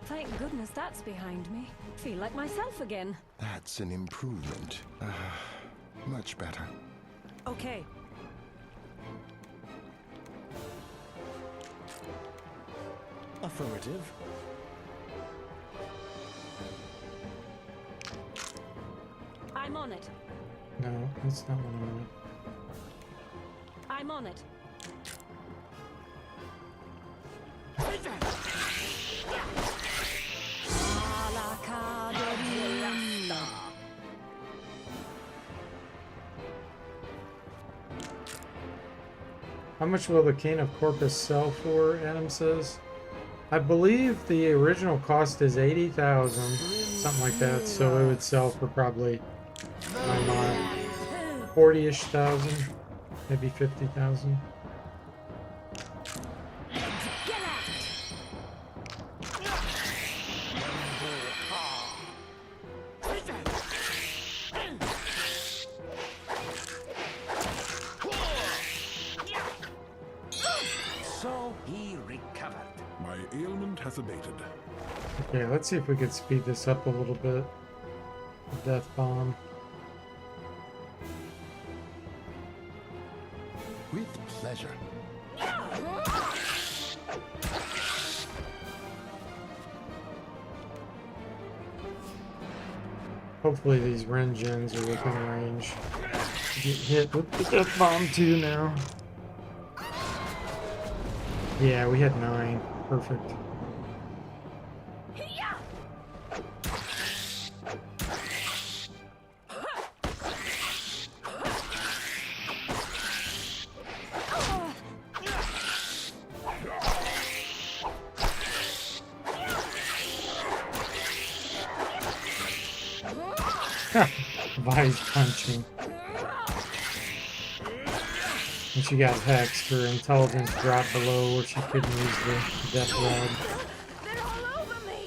thank goodness that's behind me. Feel like myself again. That's an improvement. Much better. Okay. Affirmative. I'm on it. No, that's not what I want. I'm on it. How much will the Cane of Corpus sell for, Adam says? I believe the original cost is 80,000, something like that, so it would sell for probably 40-ish thousand, maybe 50,000. has abated. Okay, let's see if we could speed this up a little bit. Death bomb. With pleasure. Hopefully these Rengens are within range. Get hit with the death bomb too now. Yeah, we had 9. Perfect. Vi's punching. And she got hexed. Her intelligence dropped below where she couldn't use the death rod. They're all over me!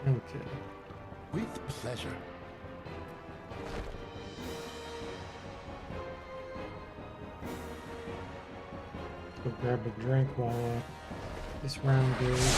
Okay. With pleasure. Go grab a drink while this round goes.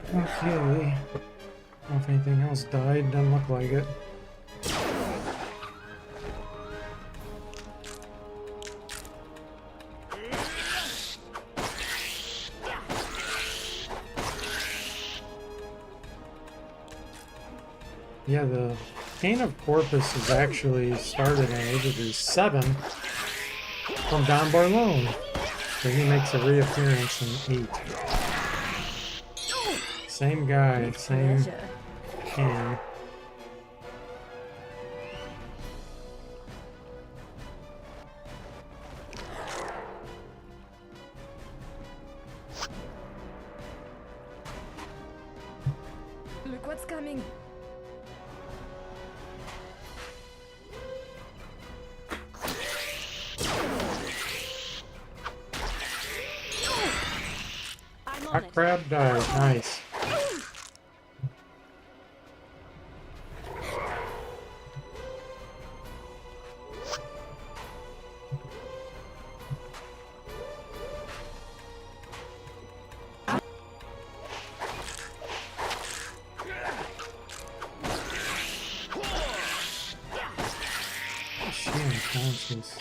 Okay. I don't know if anything else died. Doesn't look like it. Yeah, the Cane of Corpus is actually started in Wizardry 7 from Don Barlone. So he makes a reappearance in 8. Same guy, same Pleasure. cane. Look what's coming. I'm on Hot it. crab died. Nice. She unconscious.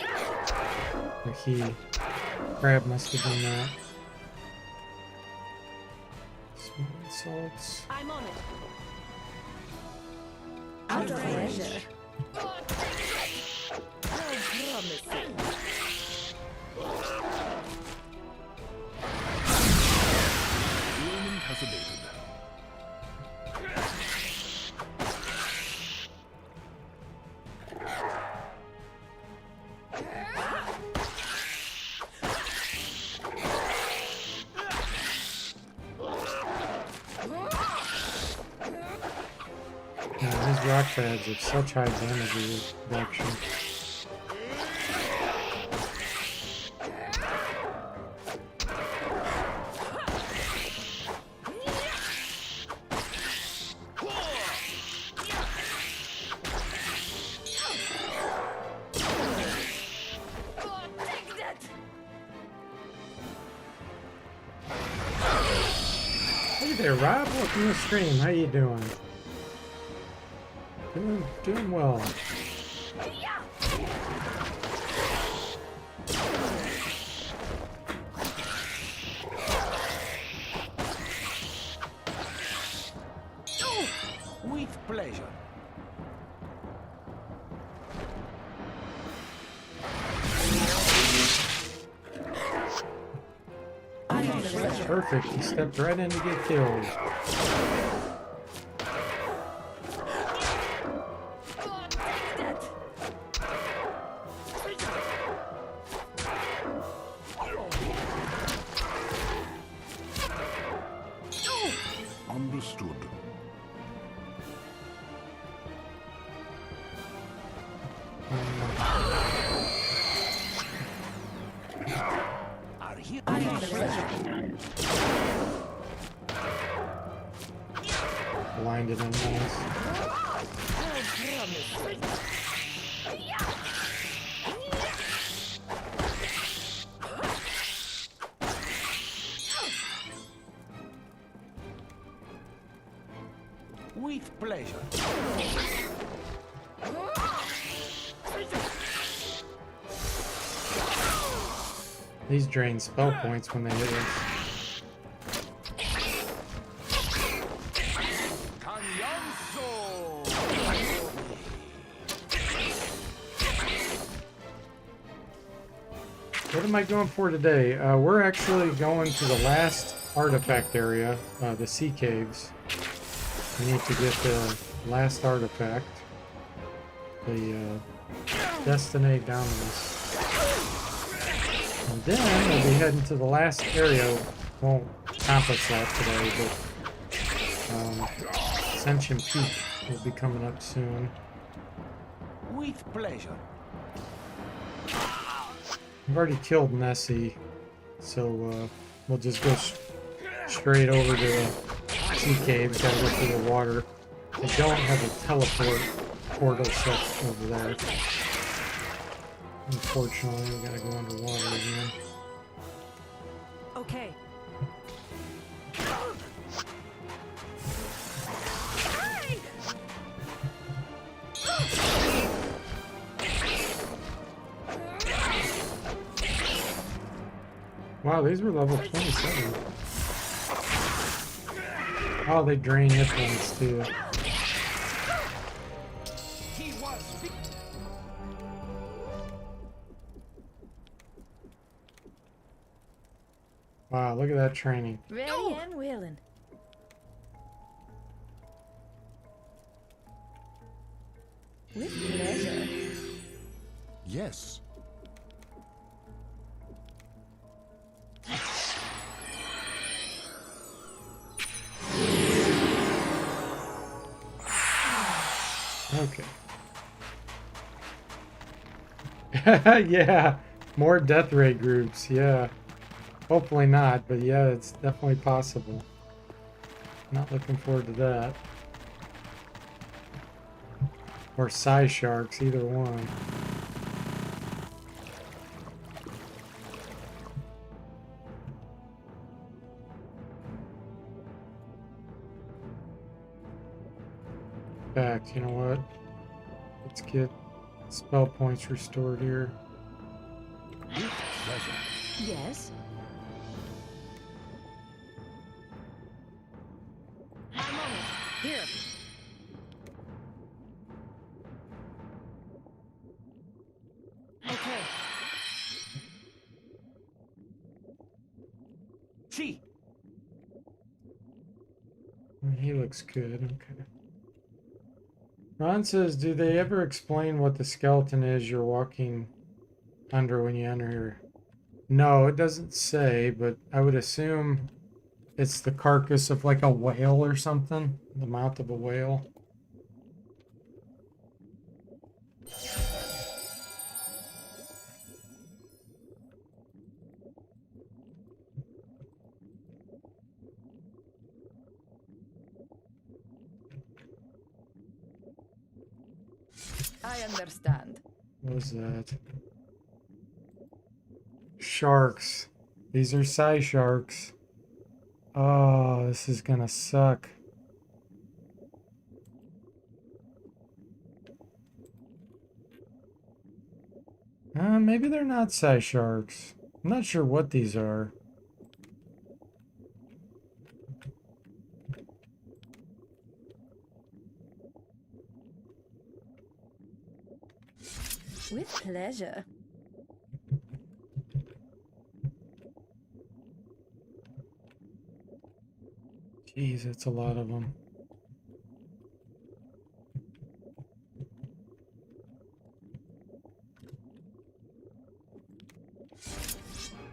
Or he. Crab must have done that. Small insults. I'm on it. With pleasure. Warning has abated. Yeah, these rock pads have such high damage reduction. Take that! Hey there, Rob. Welcome to the stream. How you doing? Doing well. With pleasure. That's perfect. He stepped right in to get killed. Understood. Are here. Blinded him nice. With pleasure. These drain spell points when they hit us. What am I going for today? We're actually going to the last artifact area, the sea caves. We need to get the last artifact, the Destiny Dominus. And then we'll be heading to the last area. Won't accomplish that today, but Ascension Peak will be coming up soon. With pleasure. I've already killed Nessie, so we'll just go straight over to the sea caves. Gotta go through the water. I don't have a teleport portal set over there. Unfortunately, we gotta go underwater again. Okay. Wow, these were level 27. Oh, they drain hit points too. He was. Wow, look at that training. Ready and willing. With pleasure. Yes. Okay. Yeah, more death ray groups. Yeah. Hopefully not, but yeah, it's definitely possible. Not looking forward to that. Or Psy Sharks, either one. In fact, you know what? Let's get spell points restored here. With pleasure. Yes. I'm on it. Here. Okay. See. He looks good. Okay. Ron says, do they ever explain what the skeleton is you're walking under when you enter here? No, it doesn't say, but I would assume it's the carcass of like a whale or something. The mouth of a whale. I understand. What was that? Sharks. These are Psy Sharks. Oh, this is gonna suck. Maybe they're not sea sharks. I'm not sure what these are. With pleasure. Jeez, it's a lot of them.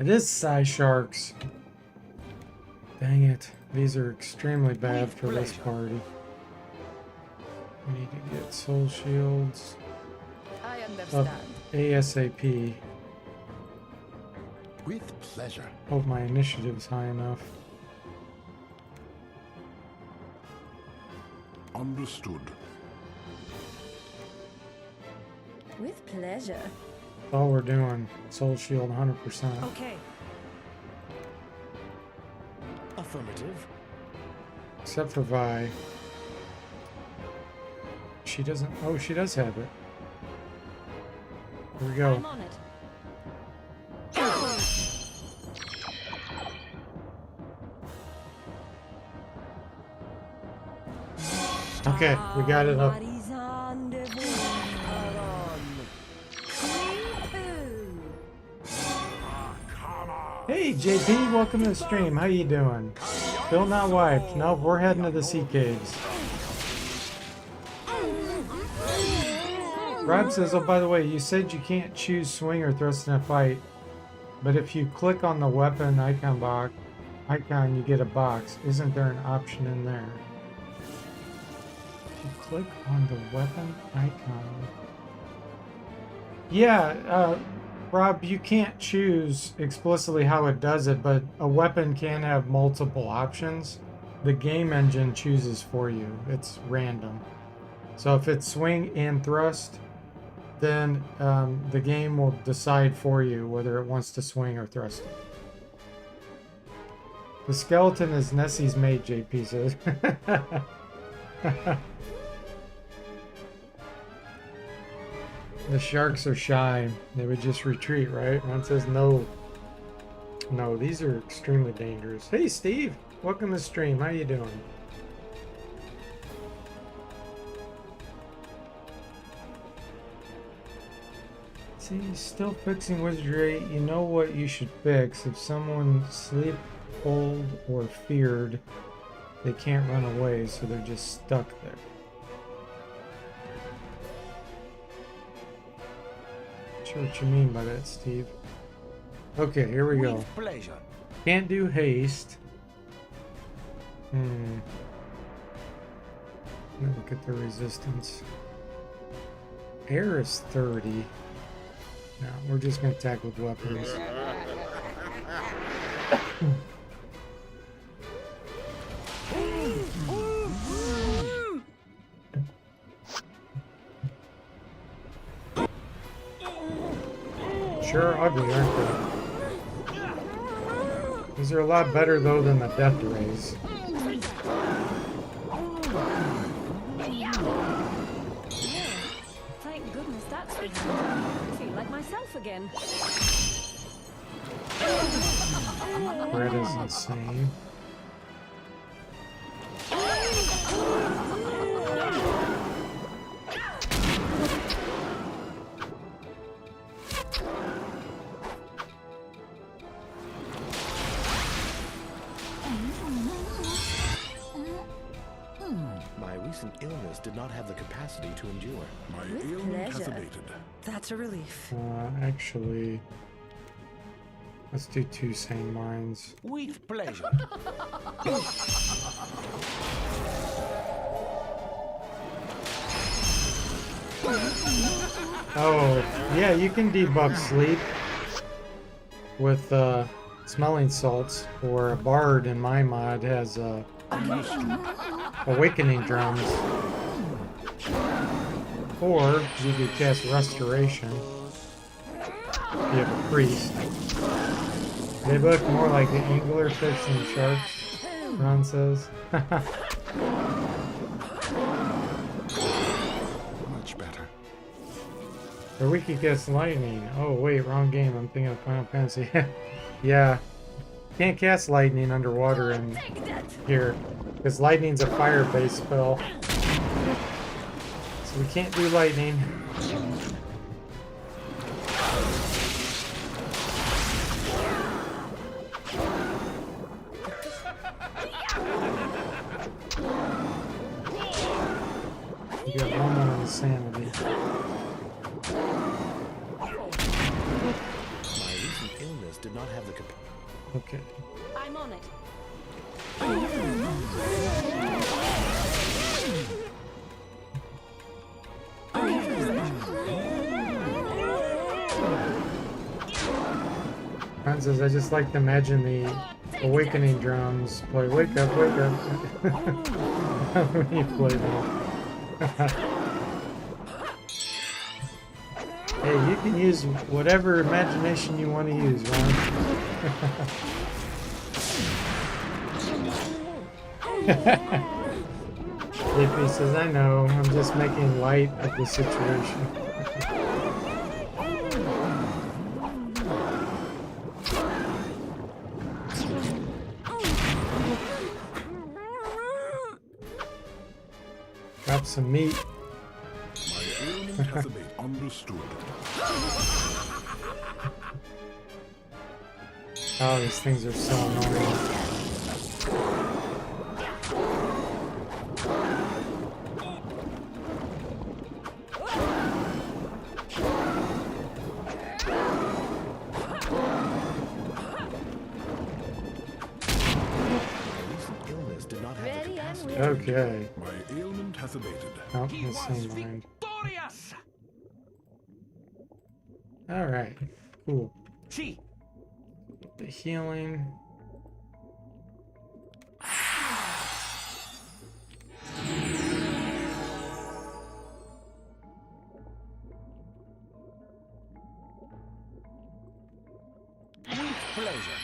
It is sea sharks. Dang it. These are extremely bad for this party. We need to get soul shields I up understand. ASAP. With pleasure. Hope my initiative's high enough. Understood. With pleasure. That's all we're doing. Soul shield 100%. Okay. Affirmative. Except for Vi. She doesn't. Oh, she does have it. Here we go. I'm on it. Okay, we got it up. Hey JP, welcome to the stream. How you doing? Still not wiped. Nope, we're heading to the sea caves. Rob says, oh, by the way, you said you can't choose swing or thrust in a fight, but if you click on the weapon icon, you get a box. Isn't there an option in there? If you click on the weapon icon. Yeah, Rob, you can't choose explicitly how it does it, but a weapon can have multiple options. The game engine chooses for you. It's random. So if it's swing and thrust, then the game will decide for you whether it wants to swing or thrust it. The skeleton is Nessie's mate, JP says. The sharks are shy. They would just retreat, right? One says no. No, these are extremely dangerous. Hey, Steve. Welcome to the stream. How you doing? See, still fixing Wizardry 8. You know what you should fix. If someone sleep, hold, or feared, they can't run away, so they're just stuck there. Sure what you mean by that, Steve. Okay, here we go. With pleasure. Can't do haste. Let me look at the resistance. Air is 30. No, we're just gonna attack with weapons. Sure ugly, aren't they? These are a lot better though than the death rays. Thank goodness that's behind. I feel like myself again. Red is insane. My recent illness did not have the capacity to endure. My With ailment has pleasure. abated. That's a relief. Actually, let's do 2 sane minds. With pleasure. Oh, yeah, you can debuff sleep with smelling salts, or a bard in my mod has awakening drums. Or you could cast restoration if you have a priest. They look more like the anglerfish than sharks. Ron says. Much better. Or we could guess lightning. Oh wait, wrong game. I'm thinking of Final Fantasy. Yeah. Can't cast lightning underwater in here. Because lightning's a fire-based spell. So we can't do lightning. We got one on insanity. My recent illness did not have the capacity. Okay. I'm on it. Ron says, I just like to imagine the awakening drums play. Wake up, wake up. When you play them. Hey, you can use whatever imagination you want to use, Ron. JP says, I know, I'm just making light of the situation. Got some meat. My ailment has been understood. Oh, these things are so annoying. Illness did not have the Ready and capacity. willing. Okay. My ailment has abated. Oh, He the was same mind. victorious! Alright. Cool. See, The healing. with pleasure.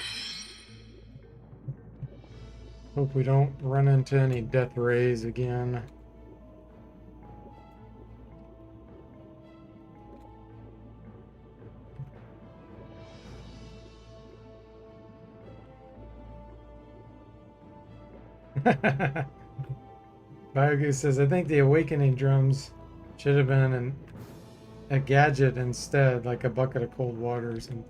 Hope we don't run into any death rays again. Biogoose says, I think the awakening drums should have been a gadget instead, like a bucket of cold water or something.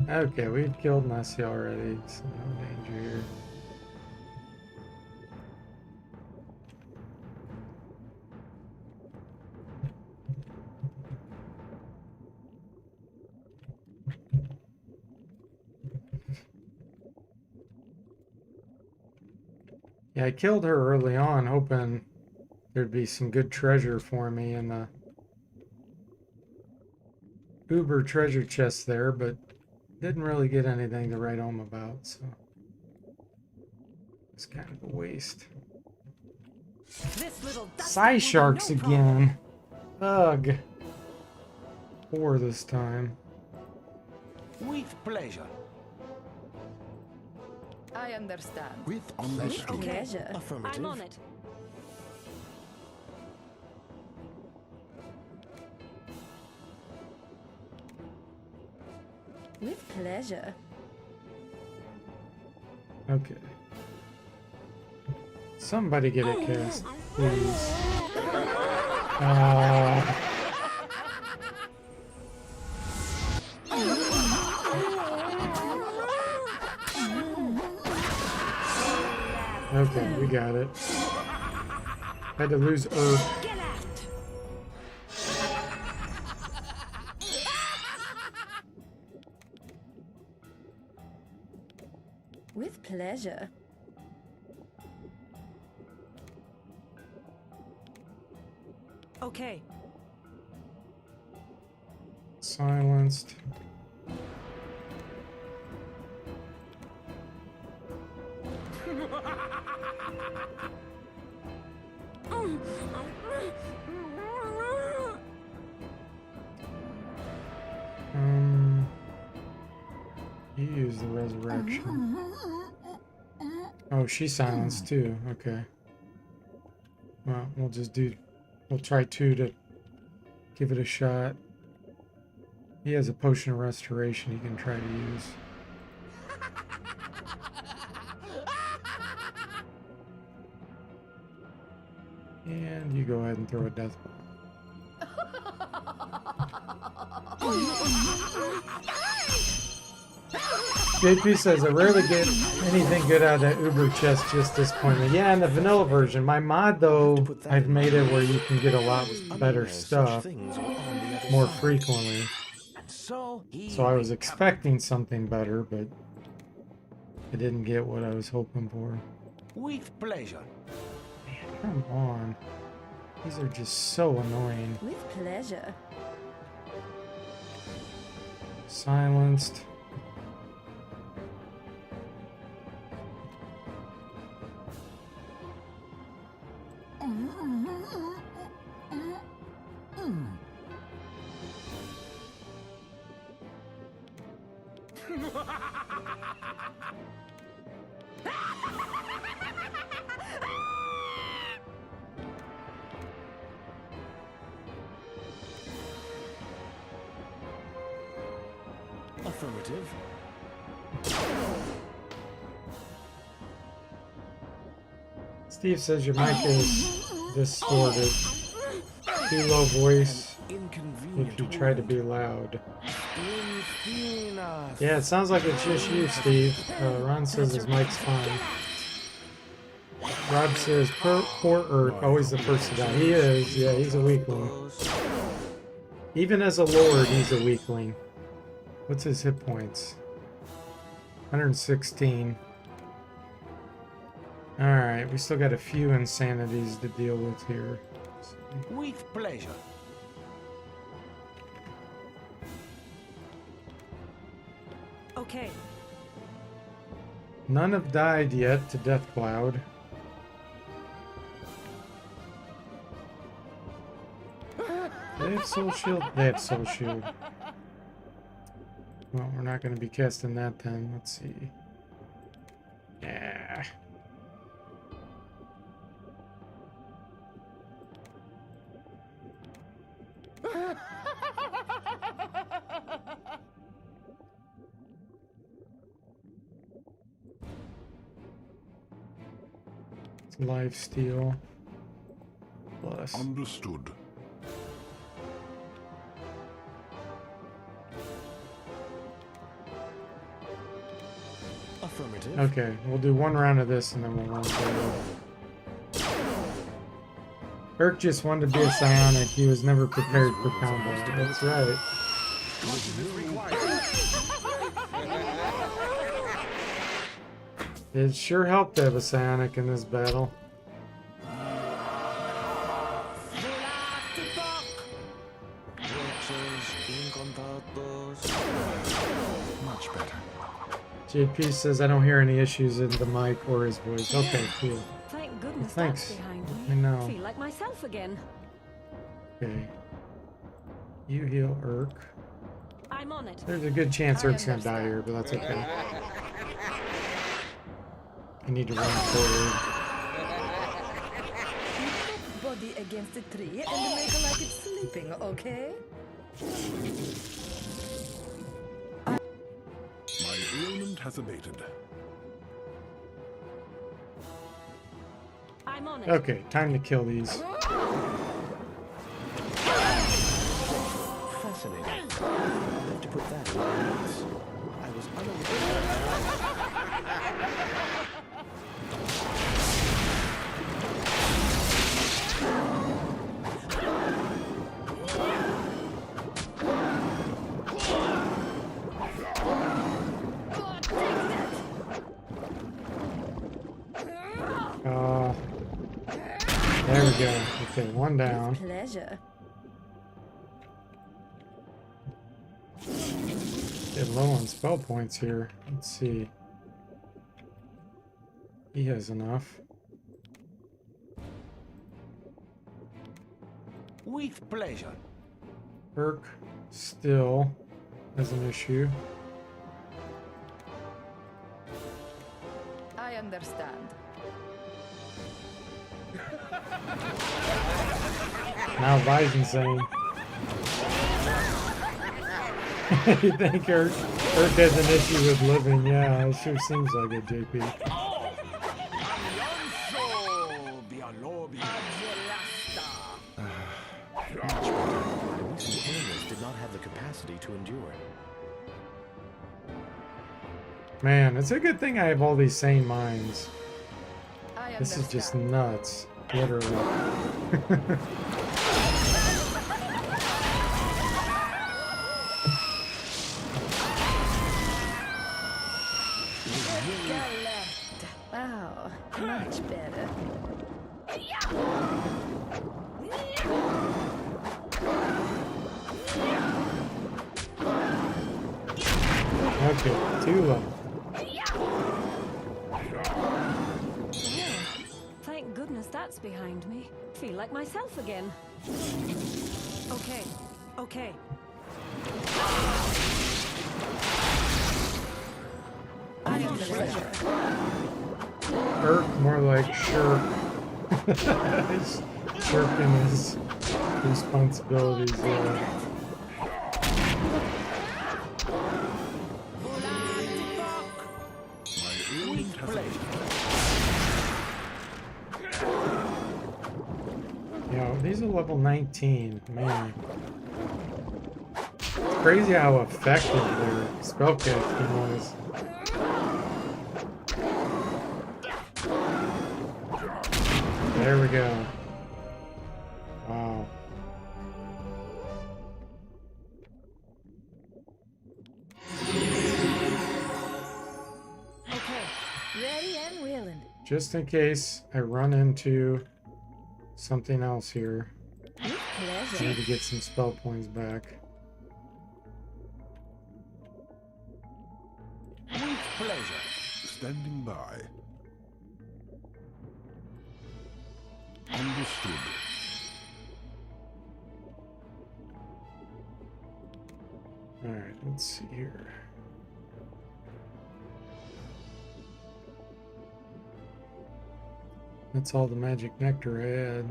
Okay, we've killed Nessie already, so no danger here. Yeah, I killed her early on, hoping there'd be some good treasure for me in the Uber treasure chest there, but didn't really get anything to write home about, so it's kind of a waste. This little dust Psy will be sharks no problem. again. Ugh. 4 this time. With pleasure. I understand. With understood. Okay, Pleasure. Affirmative. I'm on it. With pleasure. Okay. Somebody get a cast, please. Okay, we got it. Had to lose Earth. Get out! With pleasure. Okay. Silenced. You use the resurrection. Oh, she's silenced too. Okay. Well, we'll try 2 to give it a shot. He has a potion of restoration he can try to use. And you go ahead and throw a death bomb. JP says, I rarely get anything good out of that Uber chest just this point. Yeah, in the vanilla version. My mod, though, I've made it where you can get a lot better stuff more frequently. So I was expecting something better, but I didn't get what I was hoping for. With pleasure. Man, come on. These are just so annoying. With pleasure. Silenced. Affirmative. Steve says your mic is distorted. Too low voice if you try to be loud. Yeah, it sounds like it's just you, Steve. Ron says his mic's fine. Rob says, poor Urk, always the first to die. He is, yeah, he's a weakling. Even as a lord, he's a weakling. What's his hit points? 116. Alright, we still got a few insanities to deal with here. With pleasure. Okay. None have died yet to Death Cloud. They have Soul Shield? They have Soul Shield. Well, we're not going to be casting that then. Let's see. Yeah. It's lifesteal. Plus. Understood. Affirmative. Okay, we'll do one round of this and then we'll run through. Urk just wanted to be a psionic. He was never prepared for combat. That's right. It sure helped to have a psionic in this battle. Much better. JP says I don't hear any issues in the mic or his voice. Okay, cool. Thank goodness Thanks. that's behind me. I know. Feel like myself again. Okay. You heal Urk. I'm on it. There's a good chance I Urk's gonna die here, but that's okay. I need to run forward. Body against a tree and make like it's sleeping, okay? My ailment has abated. I'm on it. Okay, time to kill these. Fascinating. I'll have to put that in my notes. I was unaware. There we go. Okay, one down. Pleasure. Get low on spell points here. Let's see. He has enough. With pleasure. Urk still has an issue. understand. Now Vi's insane. You think Urk has an issue with living? Yeah, it sure seems like it, JP. The recent illness did not have the capacity to endure. Man, it's a good thing I have all these sane minds. I This is just understand. nuts, literally. Gallant. Oh, much better. Okay, 2 levels. Thank goodness that's behind me. Feel like myself again. Okay, okay. I understand. Urk, more like Shirk. He's shirking his responsibilities there. My ailment has abated. You know, these are level 19, man. It's crazy how effective their spellcasting was. There we go. Wow. Okay, ready and willing. Just in case I run into something else here, With I pleasure. need to get some spell points back. With pleasure. Standing by. Understood. Alright, let's see here. That's all the magic nectar I had.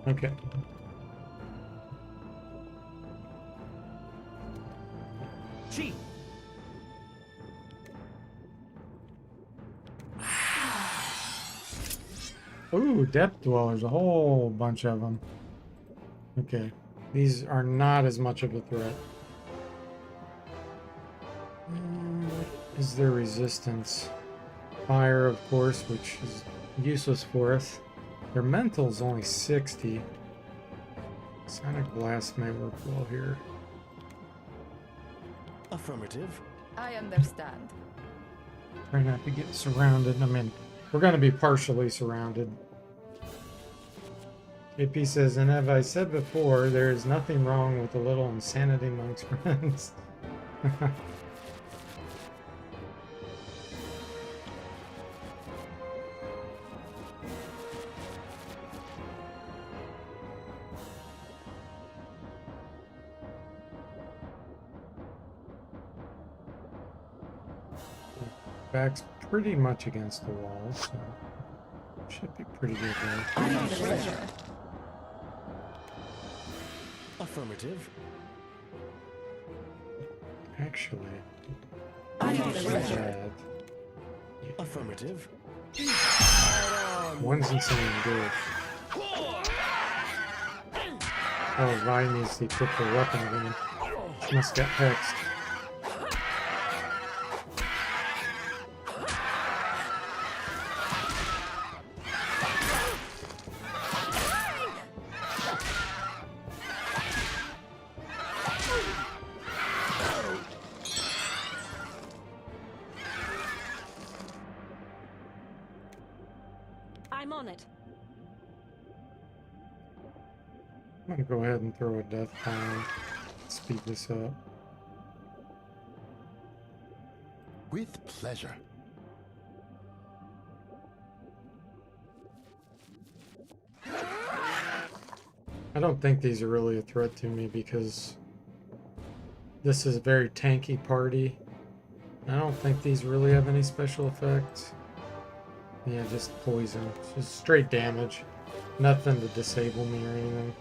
Okay. Gee, Ooh, depth dwellers, a whole bunch of them. Okay, these are not as much of a threat. What is their resistance? Fire, of course, which is useless for us. Their mental's only 60. Sonic Blast may work well here. Affirmative. I understand. Try not to get surrounded. I mean, we're going to be partially surrounded. JP says, and as I said before, there is nothing wrong with a little insanity amongst friends. Back's pretty much against the wall, so should be pretty good there. I have pleasure. Affirmative. Actually, I have not pleasure. bad. Affirmative. One's insane, good. Oh, Vi needs to equip her weapon again. She must get hexed. I'm on it. I'm gonna go ahead and throw a death bomb. Speed this up. With pleasure. I don't think these are really a threat to me because this is a very tanky party. I don't think these really have any special effects. Yeah, just poison. Just straight damage. Nothing to disable me or anything.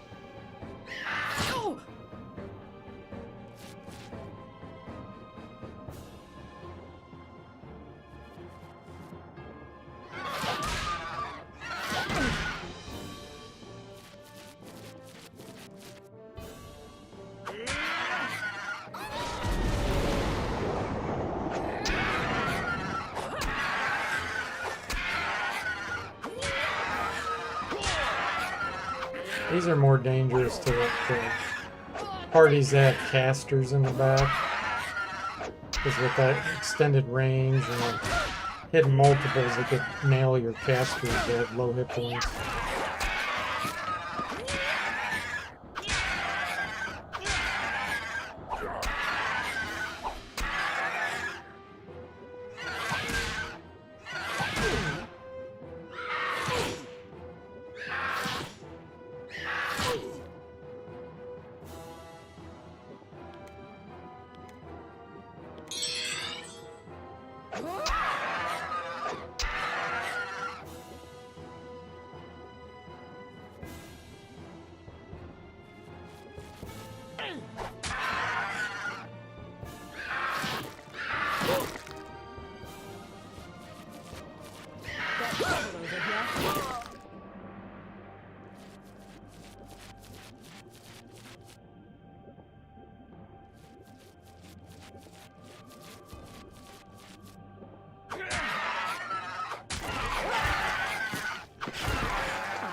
These are more dangerous to the parties that have casters in the back. Because with that extended range and hitting multiples, it could nail your casters that have low hit points.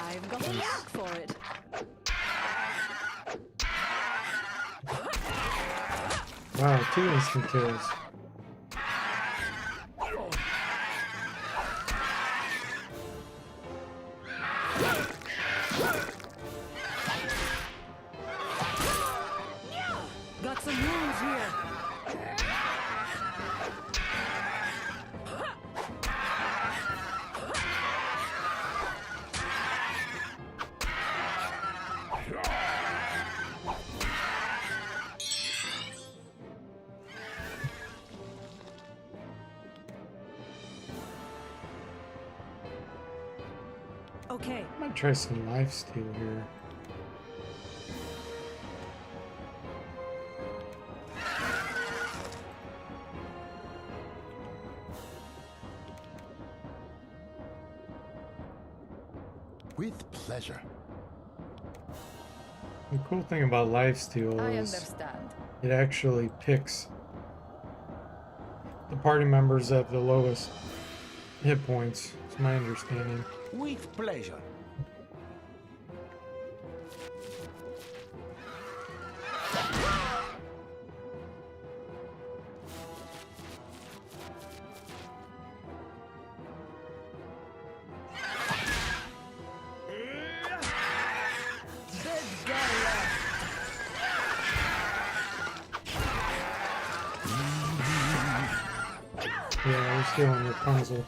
I've got a knack for it. Wow, 2 instant kills. Got some moves here. Okay. I might try some lifesteal here. With pleasure. The cool thing about lifesteal I is understand. it actually picks the party members that have the lowest hit points. It's my understanding. With pleasure. Yeah, we're still on Rapunzel.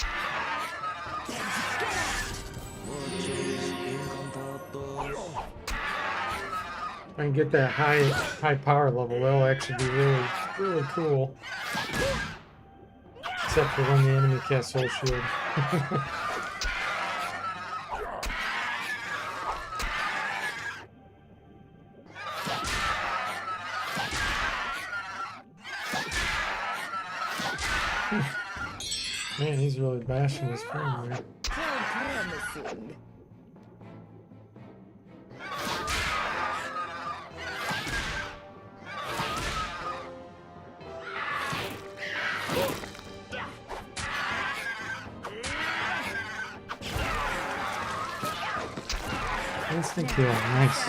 If I can get that high power level, that'll actually be really cool. Except for when the enemy casts Soul Shield. Man, he's really bashing his frame rate. How promising. Instant kill, nice.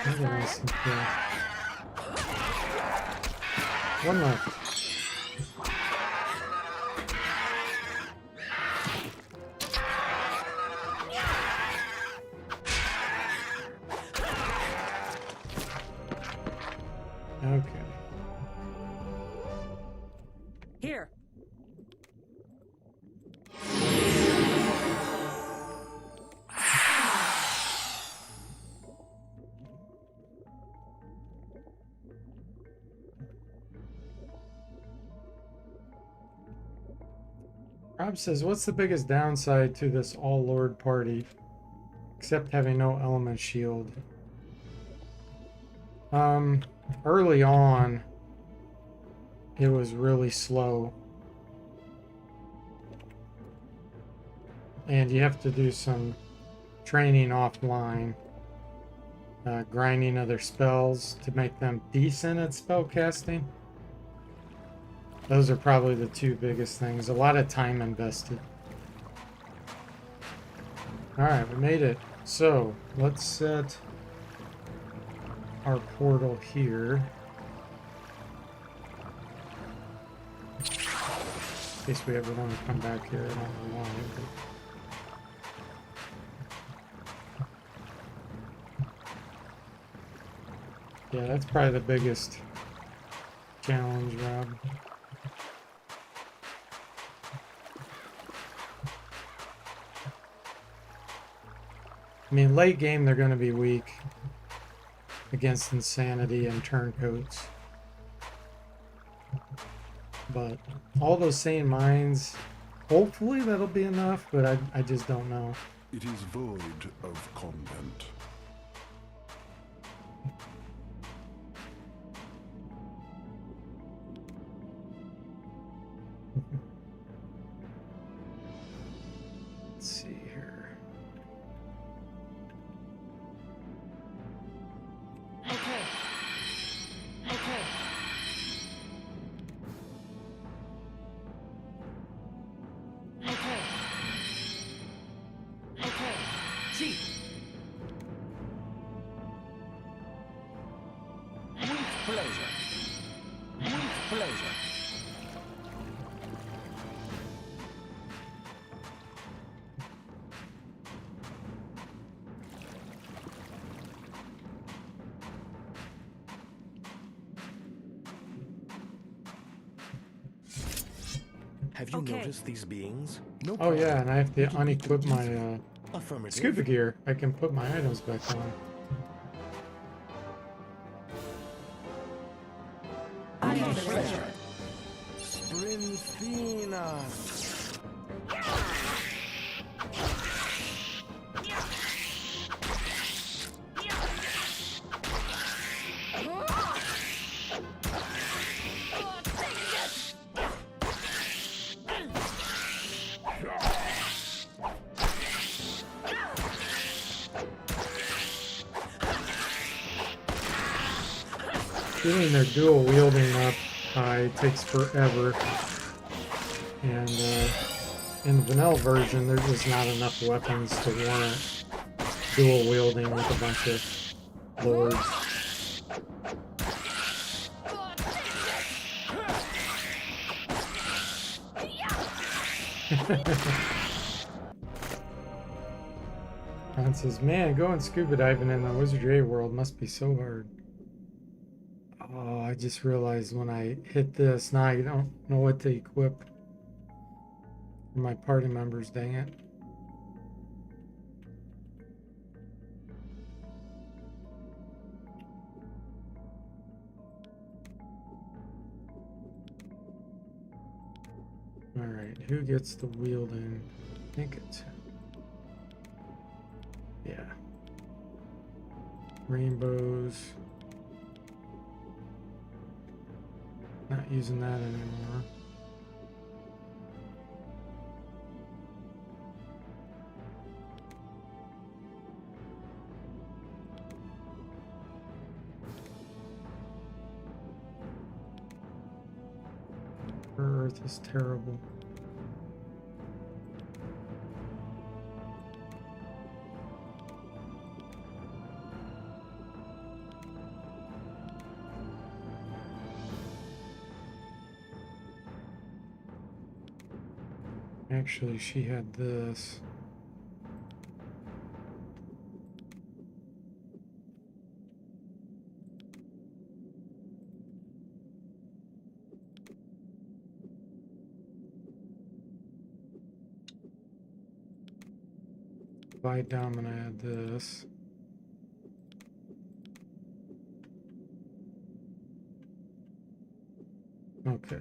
Another nice kill. One left. Okay. Here. Rob says, what's the biggest downside to this all-lord party? Except having no element shield. Early on, it was really slow. And you have to do some training offline. Grinding other spells to make them decent at spell casting. Those are probably the two biggest things. A lot of time invested. Alright, we made it. So, let's set our portal here. In case we ever want to come back here. I don't really want it, but... Yeah, that's probably the biggest challenge, Rob. I mean, late game, they're going to be weak against Insanity and Turncoats. But all those same mines, hopefully that'll be enough, but I just don't know. It is void of content. Let's see here. Okay. Okay. Okay. Okay. See. With pleasure. With pleasure. Have you Okay. noticed these beings? No Oh problem. yeah, and I have to unequip my Affirmative. scuba gear. I can put my items back on. I am the treasure. Sprinthina. Getting their dual wielding up high takes forever. And in the vanilla version, there's just not enough weapons to warrant dual wielding with a bunch of lords. Ron says, man, going scuba diving in the Wizardry world must be so hard. Oh, I just realized when I hit this, now I don't know what to equip for my party members, dang it. Alright, who gets the wielding? I think it's him. Yeah. Rainbows. Not using that anymore. Earth is terrible. Actually, she had this. Divide Domina had this. Okay.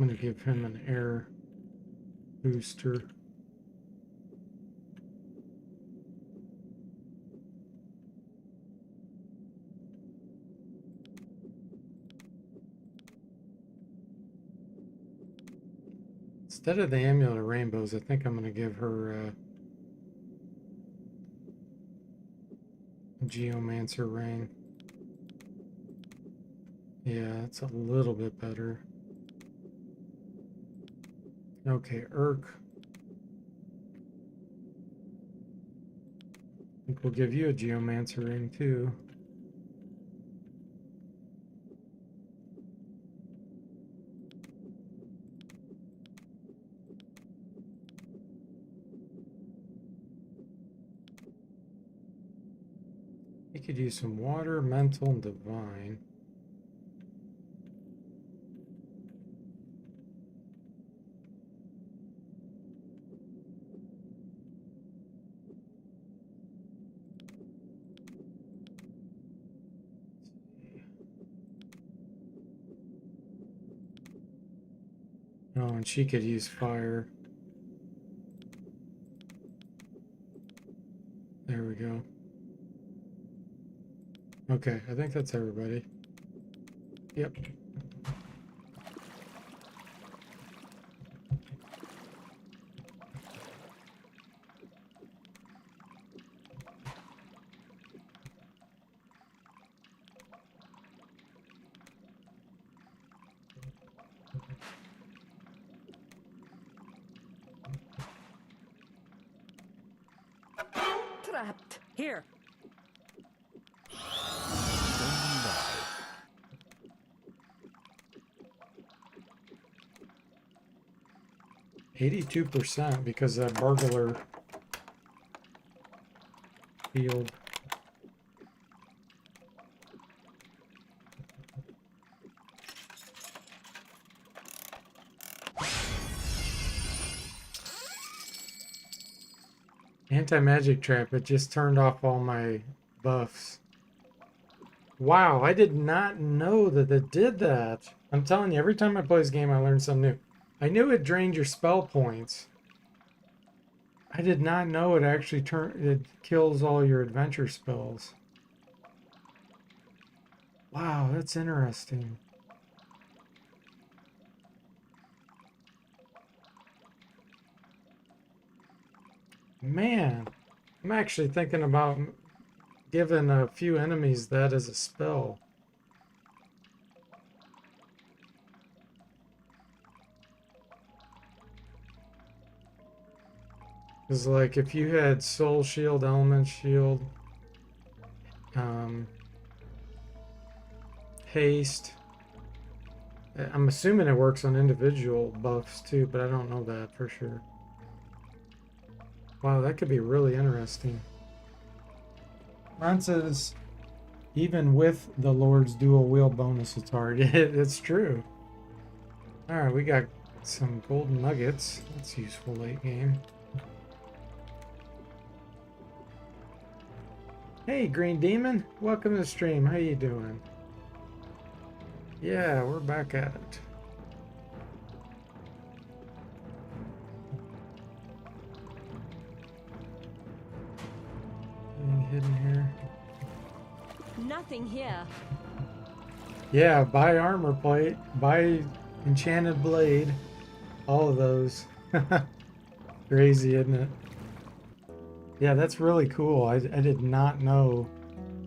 I'm gonna give him an air booster. Instead of the Amulet of Rainbows, I think I'm gonna give her a Geomancer ring. Yeah, it's a little bit better. Okay, Urk. I think we'll give you a Geomancer ring too. You could use some water, mental, and divine. Oh, and she could use fire. There we go. Okay, I think that's everybody. Yep. Trapped. Here. 82% because that burglar field. Anti-magic trap, it just turned off all my buffs. Wow, I did not know that it did that. I'm telling you, every time I play this game, I learn something new. I knew it drained your spell points. I did not know it actually it kills all your adventure spells. Wow, that's interesting. Man, I'm actually thinking about giving a few enemies that as a spell. Because, like, if you had Soul Shield, Element Shield, Haste, I'm assuming it works on individual buffs too, but I don't know that for sure. Wow, that could be really interesting. Ron says, even with the Lord's dual wheel bonus, it's hard. It's true. Alright, we got some golden nuggets. That's useful late game. Hey, Green Demon. Welcome to the stream. How you doing? Yeah, we're back at it. Anything hidden here? Nothing here. Yeah, buy armor plate, buy enchanted blade, all of those. Crazy, isn't it? Yeah, that's really cool. I did not know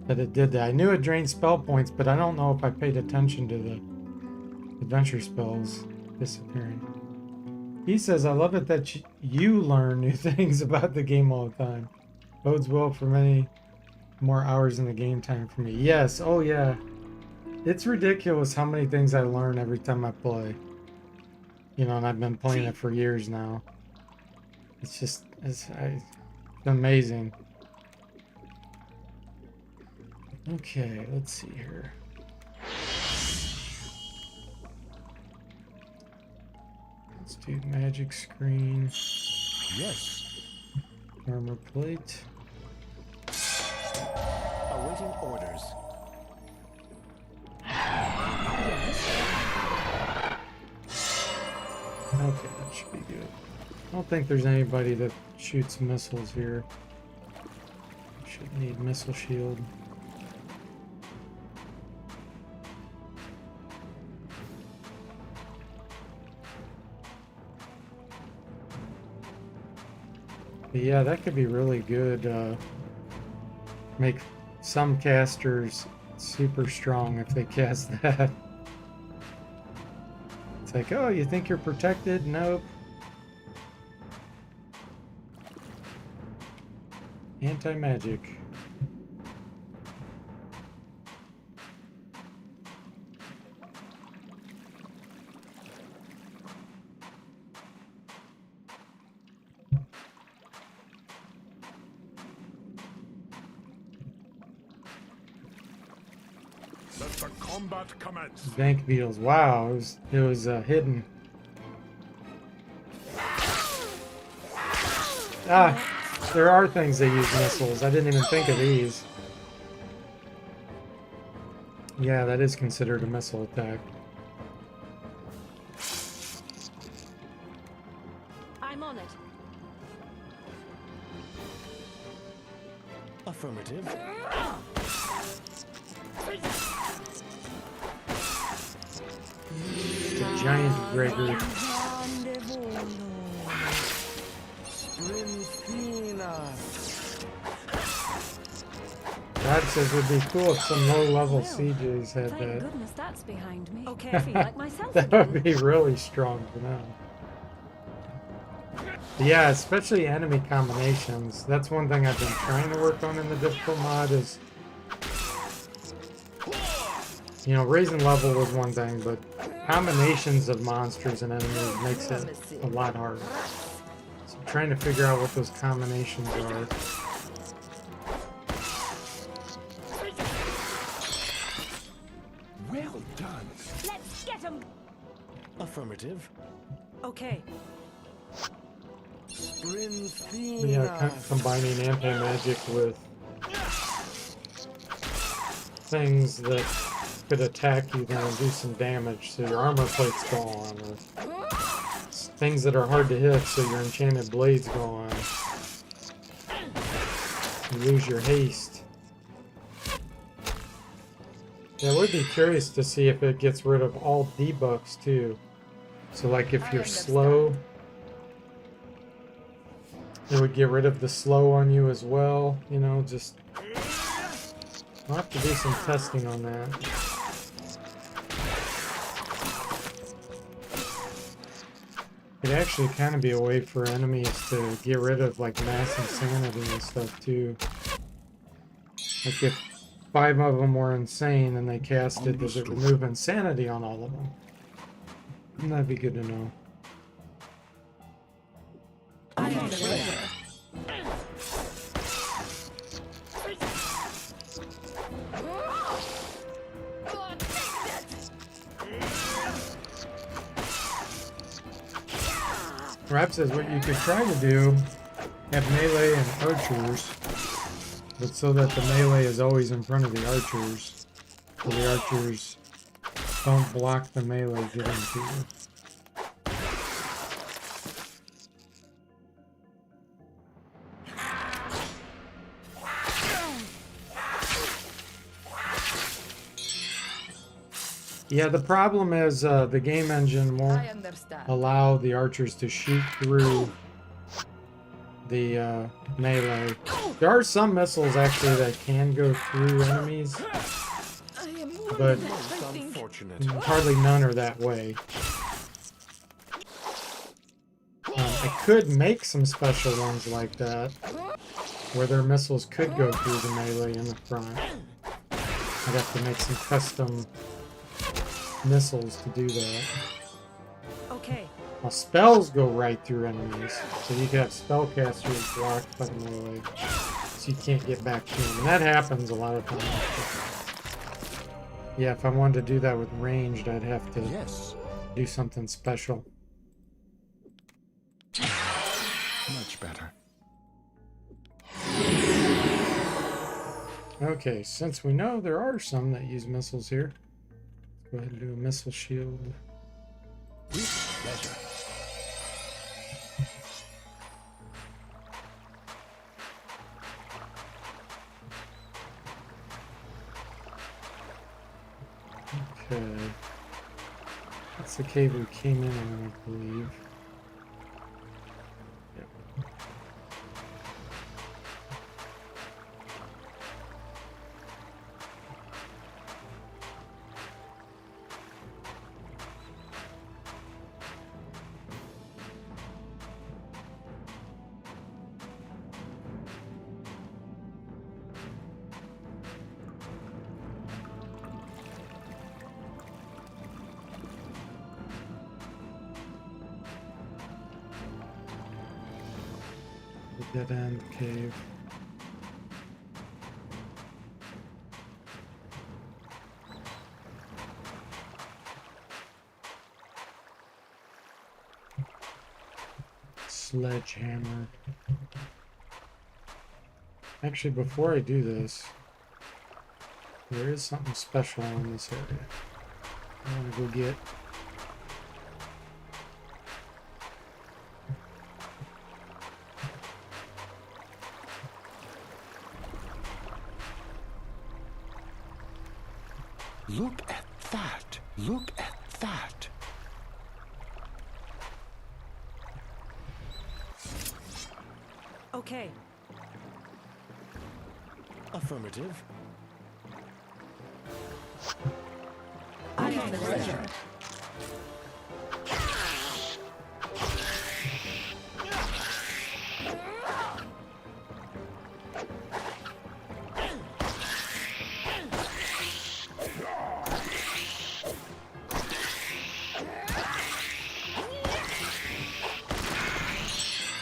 that it did that. I knew it drained spell points, but I don't know if I paid attention to adventure spells disappearing. He says, I love it that you learn new things about the game all the time. Bodes well for many more hours in the game time for me. Yes, oh yeah. It's ridiculous how many things I learn every time I play. You know, and I've been playing it for years now. It's just, it's amazing. Okay, let's see here. Let's do magic screen. Yes. Armor plate. Awaiting orders. Okay, that should be good. I don't think there's anybody that shoots missiles here. Should need missile shield. But yeah, that could be really good. Make some casters super strong if they cast that. It's like, oh, you think you're protected? Nope. Anti-magic. Let the combat commence. Bank beetles. Wow, it was hidden. Ah, there are things that use missiles. I didn't even think of these. Yeah, that is considered a missile attack. I'm on it. Affirmative. The giant Gregor. Brad says it would be cool if some low-level sieges had Thank that. goodness that's behind me. Okay, I feel like myself That again. would be really strong for them. Yeah, especially enemy combinations. That's one thing I've been trying to work on in the difficult mod is, you know, raising level was one thing, but combinations of monsters and enemies makes it a lot harder. So I'm trying to figure out what those combinations are. Well done. Let's get him. Affirmative. Okay. But yeah, combining anti-magic with things that could attack you then and do some damage so your armor plate's gone, or things that are hard to hit so your enchanted blades go on. You lose your haste. Yeah, I would be curious to see if it gets rid of all debuffs too. So like if you're slow, it would get rid of the slow on you as well, you know, just I'll have to do some testing on that. It'd actually kind of be a way for enemies to get rid of like mass insanity and stuff too. Like if 5 of them were insane and they cast it, does it remove insanity on all of them? And that'd be good to know. I am the Rap says what you could try to do, have melee and archers, but so that the melee is always in front of the archers, so the archers don't block the melee getting to you. Yeah, the problem is the game engine won't I understand. allow the archers to shoot through the melee. There are some missiles actually that can go through enemies, I am but wounded, I think. Unfortunate. Hardly none are that way. I could make some special ones like that, where their missiles could go through the melee in the front. I'd have to make some custom missiles to do that. Okay. Now spells go right through enemies, so you could have spellcasters blocked by the melee, so you can't get back to them. And that happens a lot of times. Yeah, if I wanted to do that with ranged, I'd have to Yes. do something special. Much better. Okay, since we know there are some that use missiles here, let's go ahead and do a missile shield. With pleasure. Okay. That's the cave we came in on, I believe. Yep. The dead end cave. Sledgehammer. Actually, before I do this, there is something special in this area I want to go get. Look at that. Look at that. Okay. Affirmative. I'm on the treasure.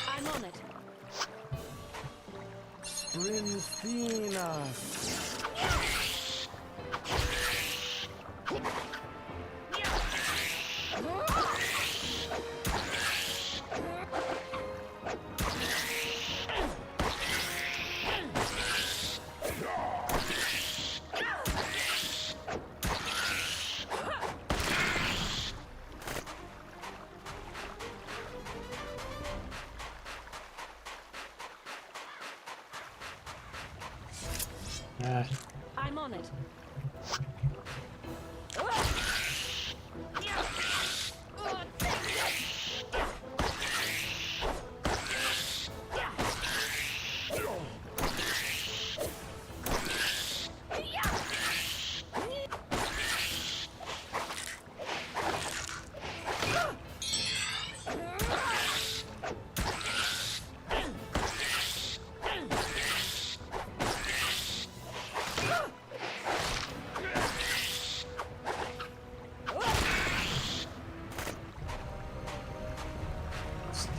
I'm on it. Sprinthina. Ah, I'm on it.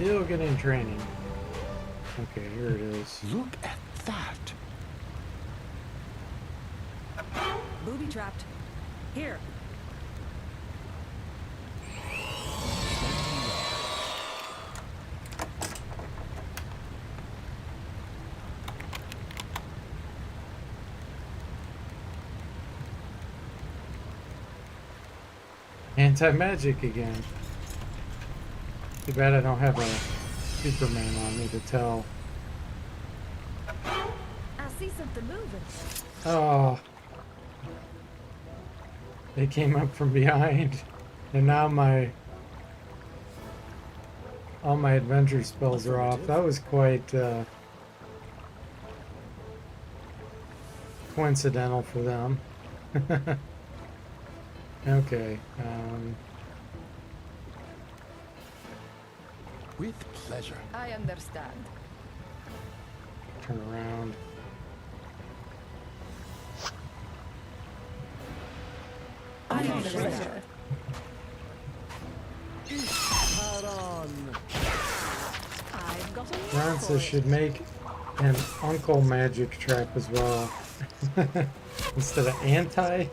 still getting training. Okay, here it is. Look at that. Booby trapped. Here. Anti-magic again. Too bad I don't have a Superman on me to tell. I see something moving. Oh. They came up from behind. And now all my adventure spells are off. That was quite coincidental for them. Okay. With pleasure. I understand. Turn around. I understand. I've got a name Ron for it. should make an uncle magic trap as well. Instead of anti?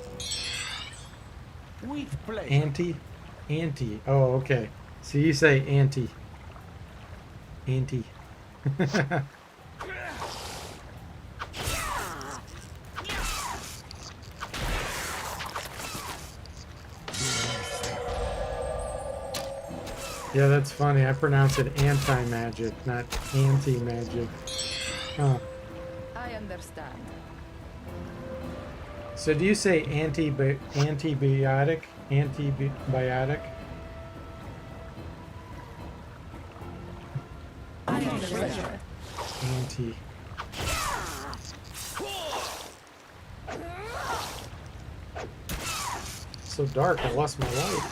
With pleasure. Anti? Anti. Oh, okay. So you say anti. Anti. Yeah, that's funny. I pronounce it anti-magic, not anti-magic. Huh. I understand. So do you say antibiotic? Antibiotic? I understand. Anti. So dark, I lost my light.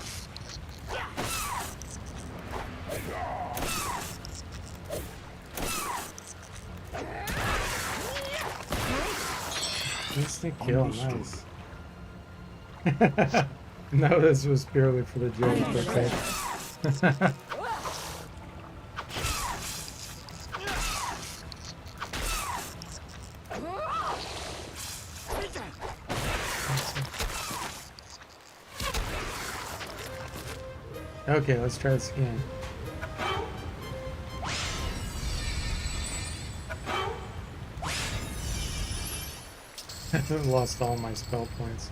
Instant kill, nice. No, this was purely for the joke, okay? Okay, let's try this again. Lost all my spell points.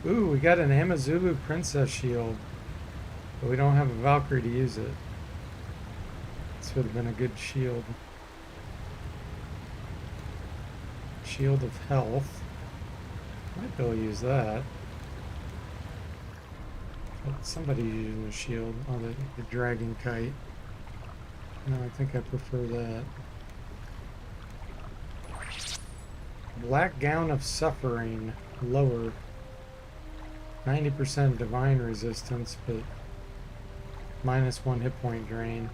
Ooh, we got an Amazulu Princess Shield. But we don't have a Valkyrie to use it. This would have been a good shield. Shield of Health. Might be able to use that. But somebody's using a shield. Oh, the Dragon Kite. No, I think I prefer that. Black Gown of Suffering. Lower. 90% divine resistance, but -1 hit point drain.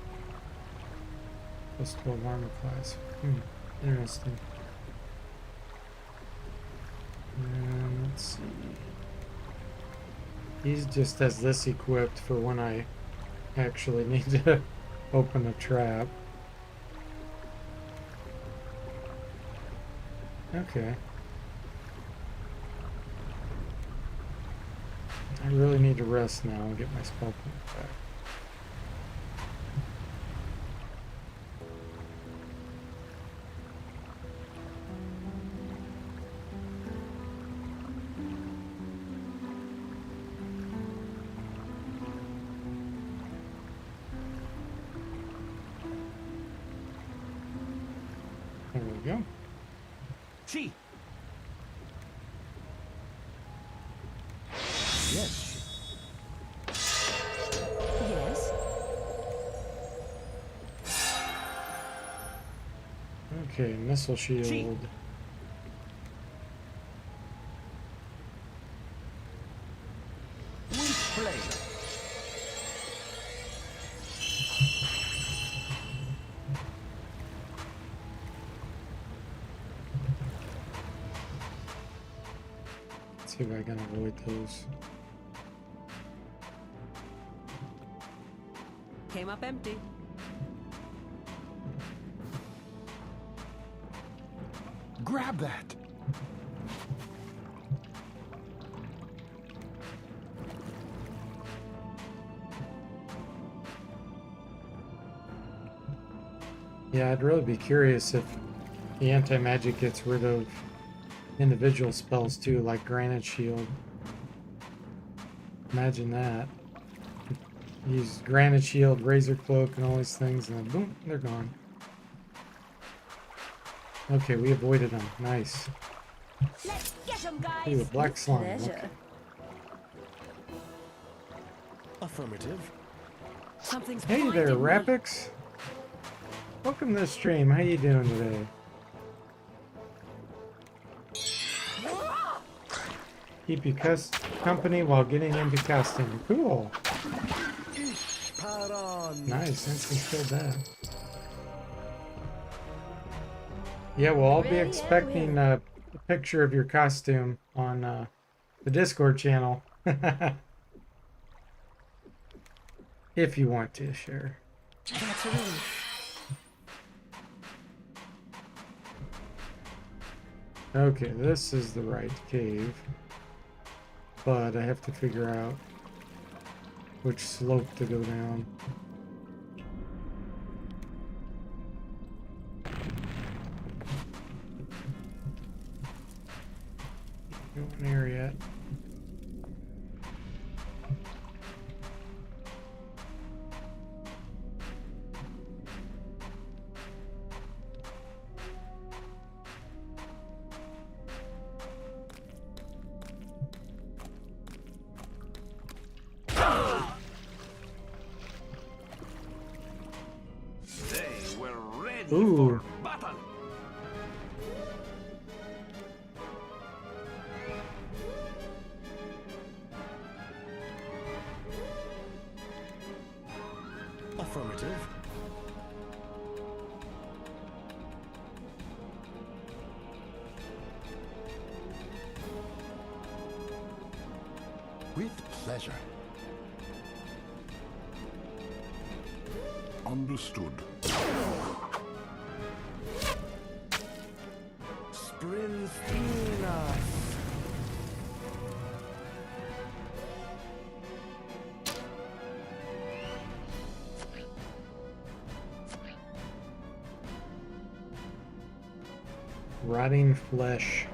Plus 12 armor class. Interesting. And let's see. He just has this equipped for when I actually need to open a trap. Okay. I really need to rest now and get my spell points back. There we go. See. Yes. Yes. Okay, missile shield. With pleasure. Let's see if I can avoid those. Came up empty. Grab that. Yeah, I'd really be curious if the anti-magic gets rid of individual spells too, like Granite Shield. Imagine that. Use Granite Shield, Razor Cloak, and all these things, and then boom, they're gone. Okay, we avoided them. Nice. Let's get 'em, guys. Ooh, a black slime. Pleasure. Okay. Affirmative. Something's Hey blinding there, me. Rapix. Welcome to the stream. How you doing today? Keep you company while getting into costume. Cool. Paron. Nice. Instant killed that. Yeah, we'll all be Ready and expecting a picture of your costume on the Discord channel. If you want to share. That's a relief. Okay, this is the right cave. But I have to figure out which slope to go down. Going there yet. They were ready Ooh. for battle. Affirmative. With pleasure. Understood. Sprinstinas. Rotting flesh.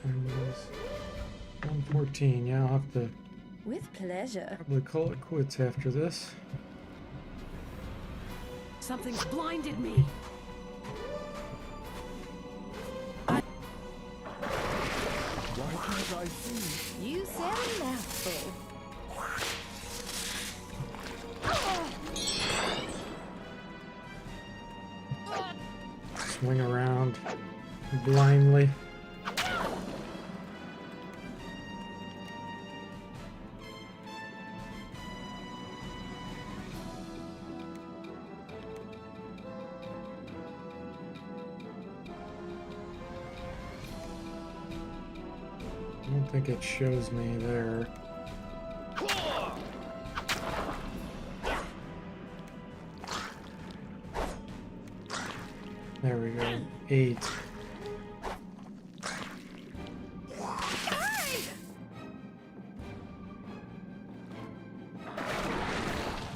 And it is 1:14. Yeah, I'll have to With pleasure. probably call it quits after this. Something's blinded me. Why can't I see? You said a mouthful. Swing around blindly. I don't think it shows me there. There we go. 8.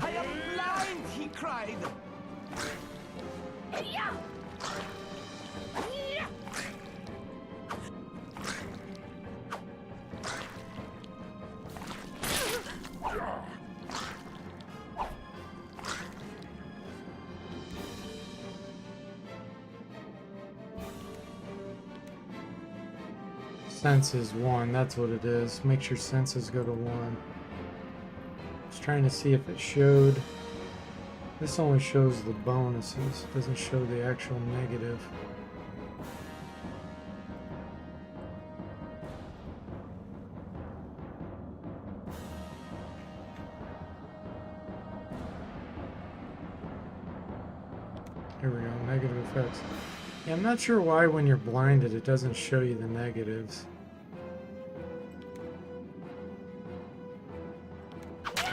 I am blind, he cried. Senses 1, that's what it is. Make sure senses go to 1. Just trying to see if it showed. This only shows the bonuses, doesn't show the actual negative. Here we go, negative effects. Yeah, I'm not sure why when you're blinded it doesn't show you the negatives.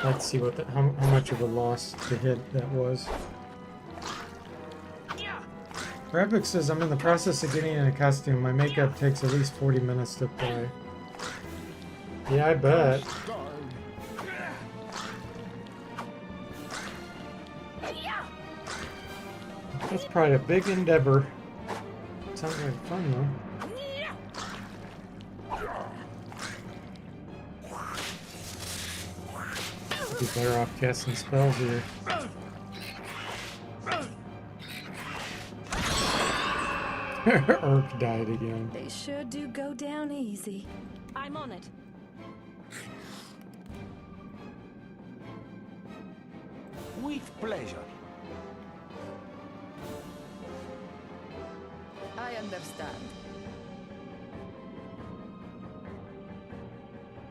Let's see what how much of a loss to hit that was. Rapix says, I'm in the process of getting in a costume. My makeup takes at least 40 minutes to apply. Yeah, I bet. That's probably a big endeavor. Sounds like fun though. Be better off casting spells here. Urk died again. They sure do go down easy. I'm on it. With pleasure. I understand.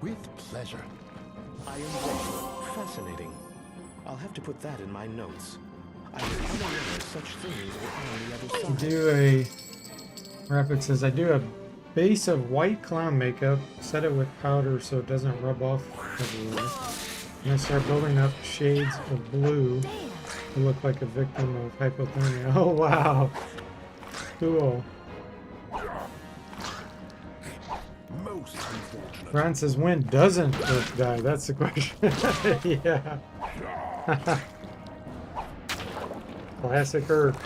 With pleasure. I am ready. Fascinating. I'll have to put that in my notes. I was unaware such things were on the other side. Do a Rapid says I do a base of white clown makeup, set it with powder so it doesn't rub off everywhere. And I start building up shades of blue to look like a victim of hypothermia. Oh wow. Cool. Most unfortunate. Ron says when doesn't Earth die? That's the question. Yeah. Classic Earth.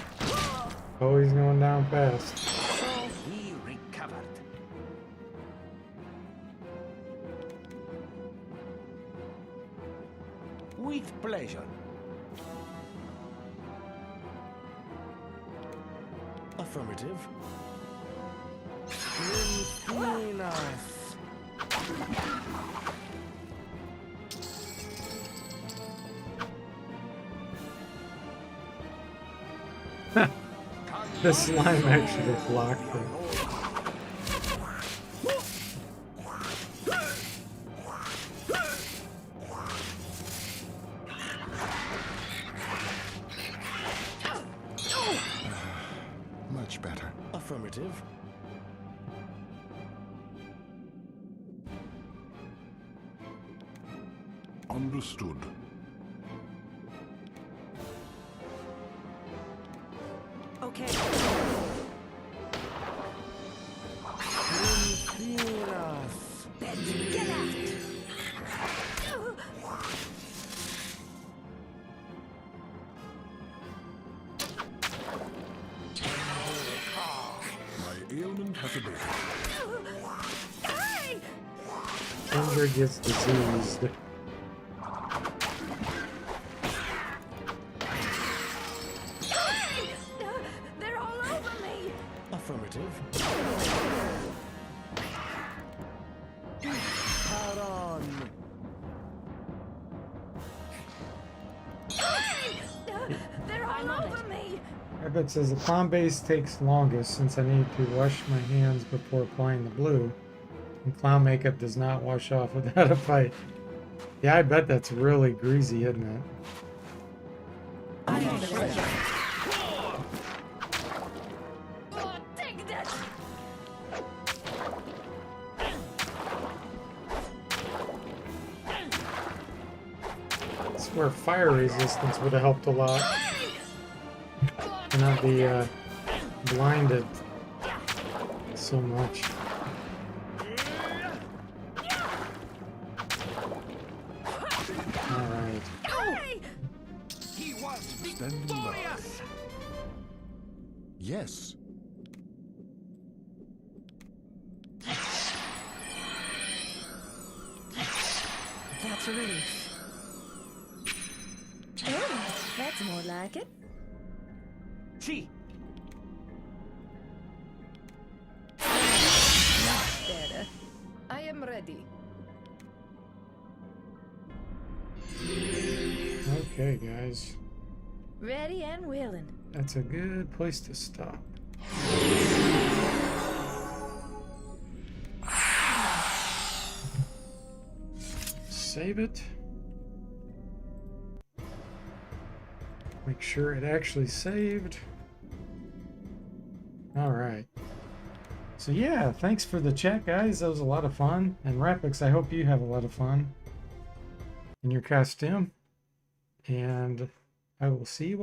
Always going down fast. So he recovered. With pleasure. Affirmative. Between us. The slime actually blocked it. Much better. Affirmative. Understood. Okay. Between us. Get out! My ailment has abated. Hey! Ginger gets diseased. They're all over me! Affirmative. Out on. They're all over me! Rabbit says the clown base takes longest since I need to wash my hands before applying the blue. And clown makeup does not wash off without a fight. Yeah, I bet that's really greasy, isn't it? Oh, take that! I swear fire resistance would have helped a lot. To not be blinded so much. Alright. Hey! He was Standing by. victorious. Yes. That's a relief. Oh, that's more like it. See, Better. I am ready. Okay, guys. Ready and willing. That's a good place to stop. Save it. Make sure it actually saved. All right. So yeah, thanks for the chat, guys. That was a lot of fun. And Rapix, I hope you have a lot of fun in your costume. And I will see you all.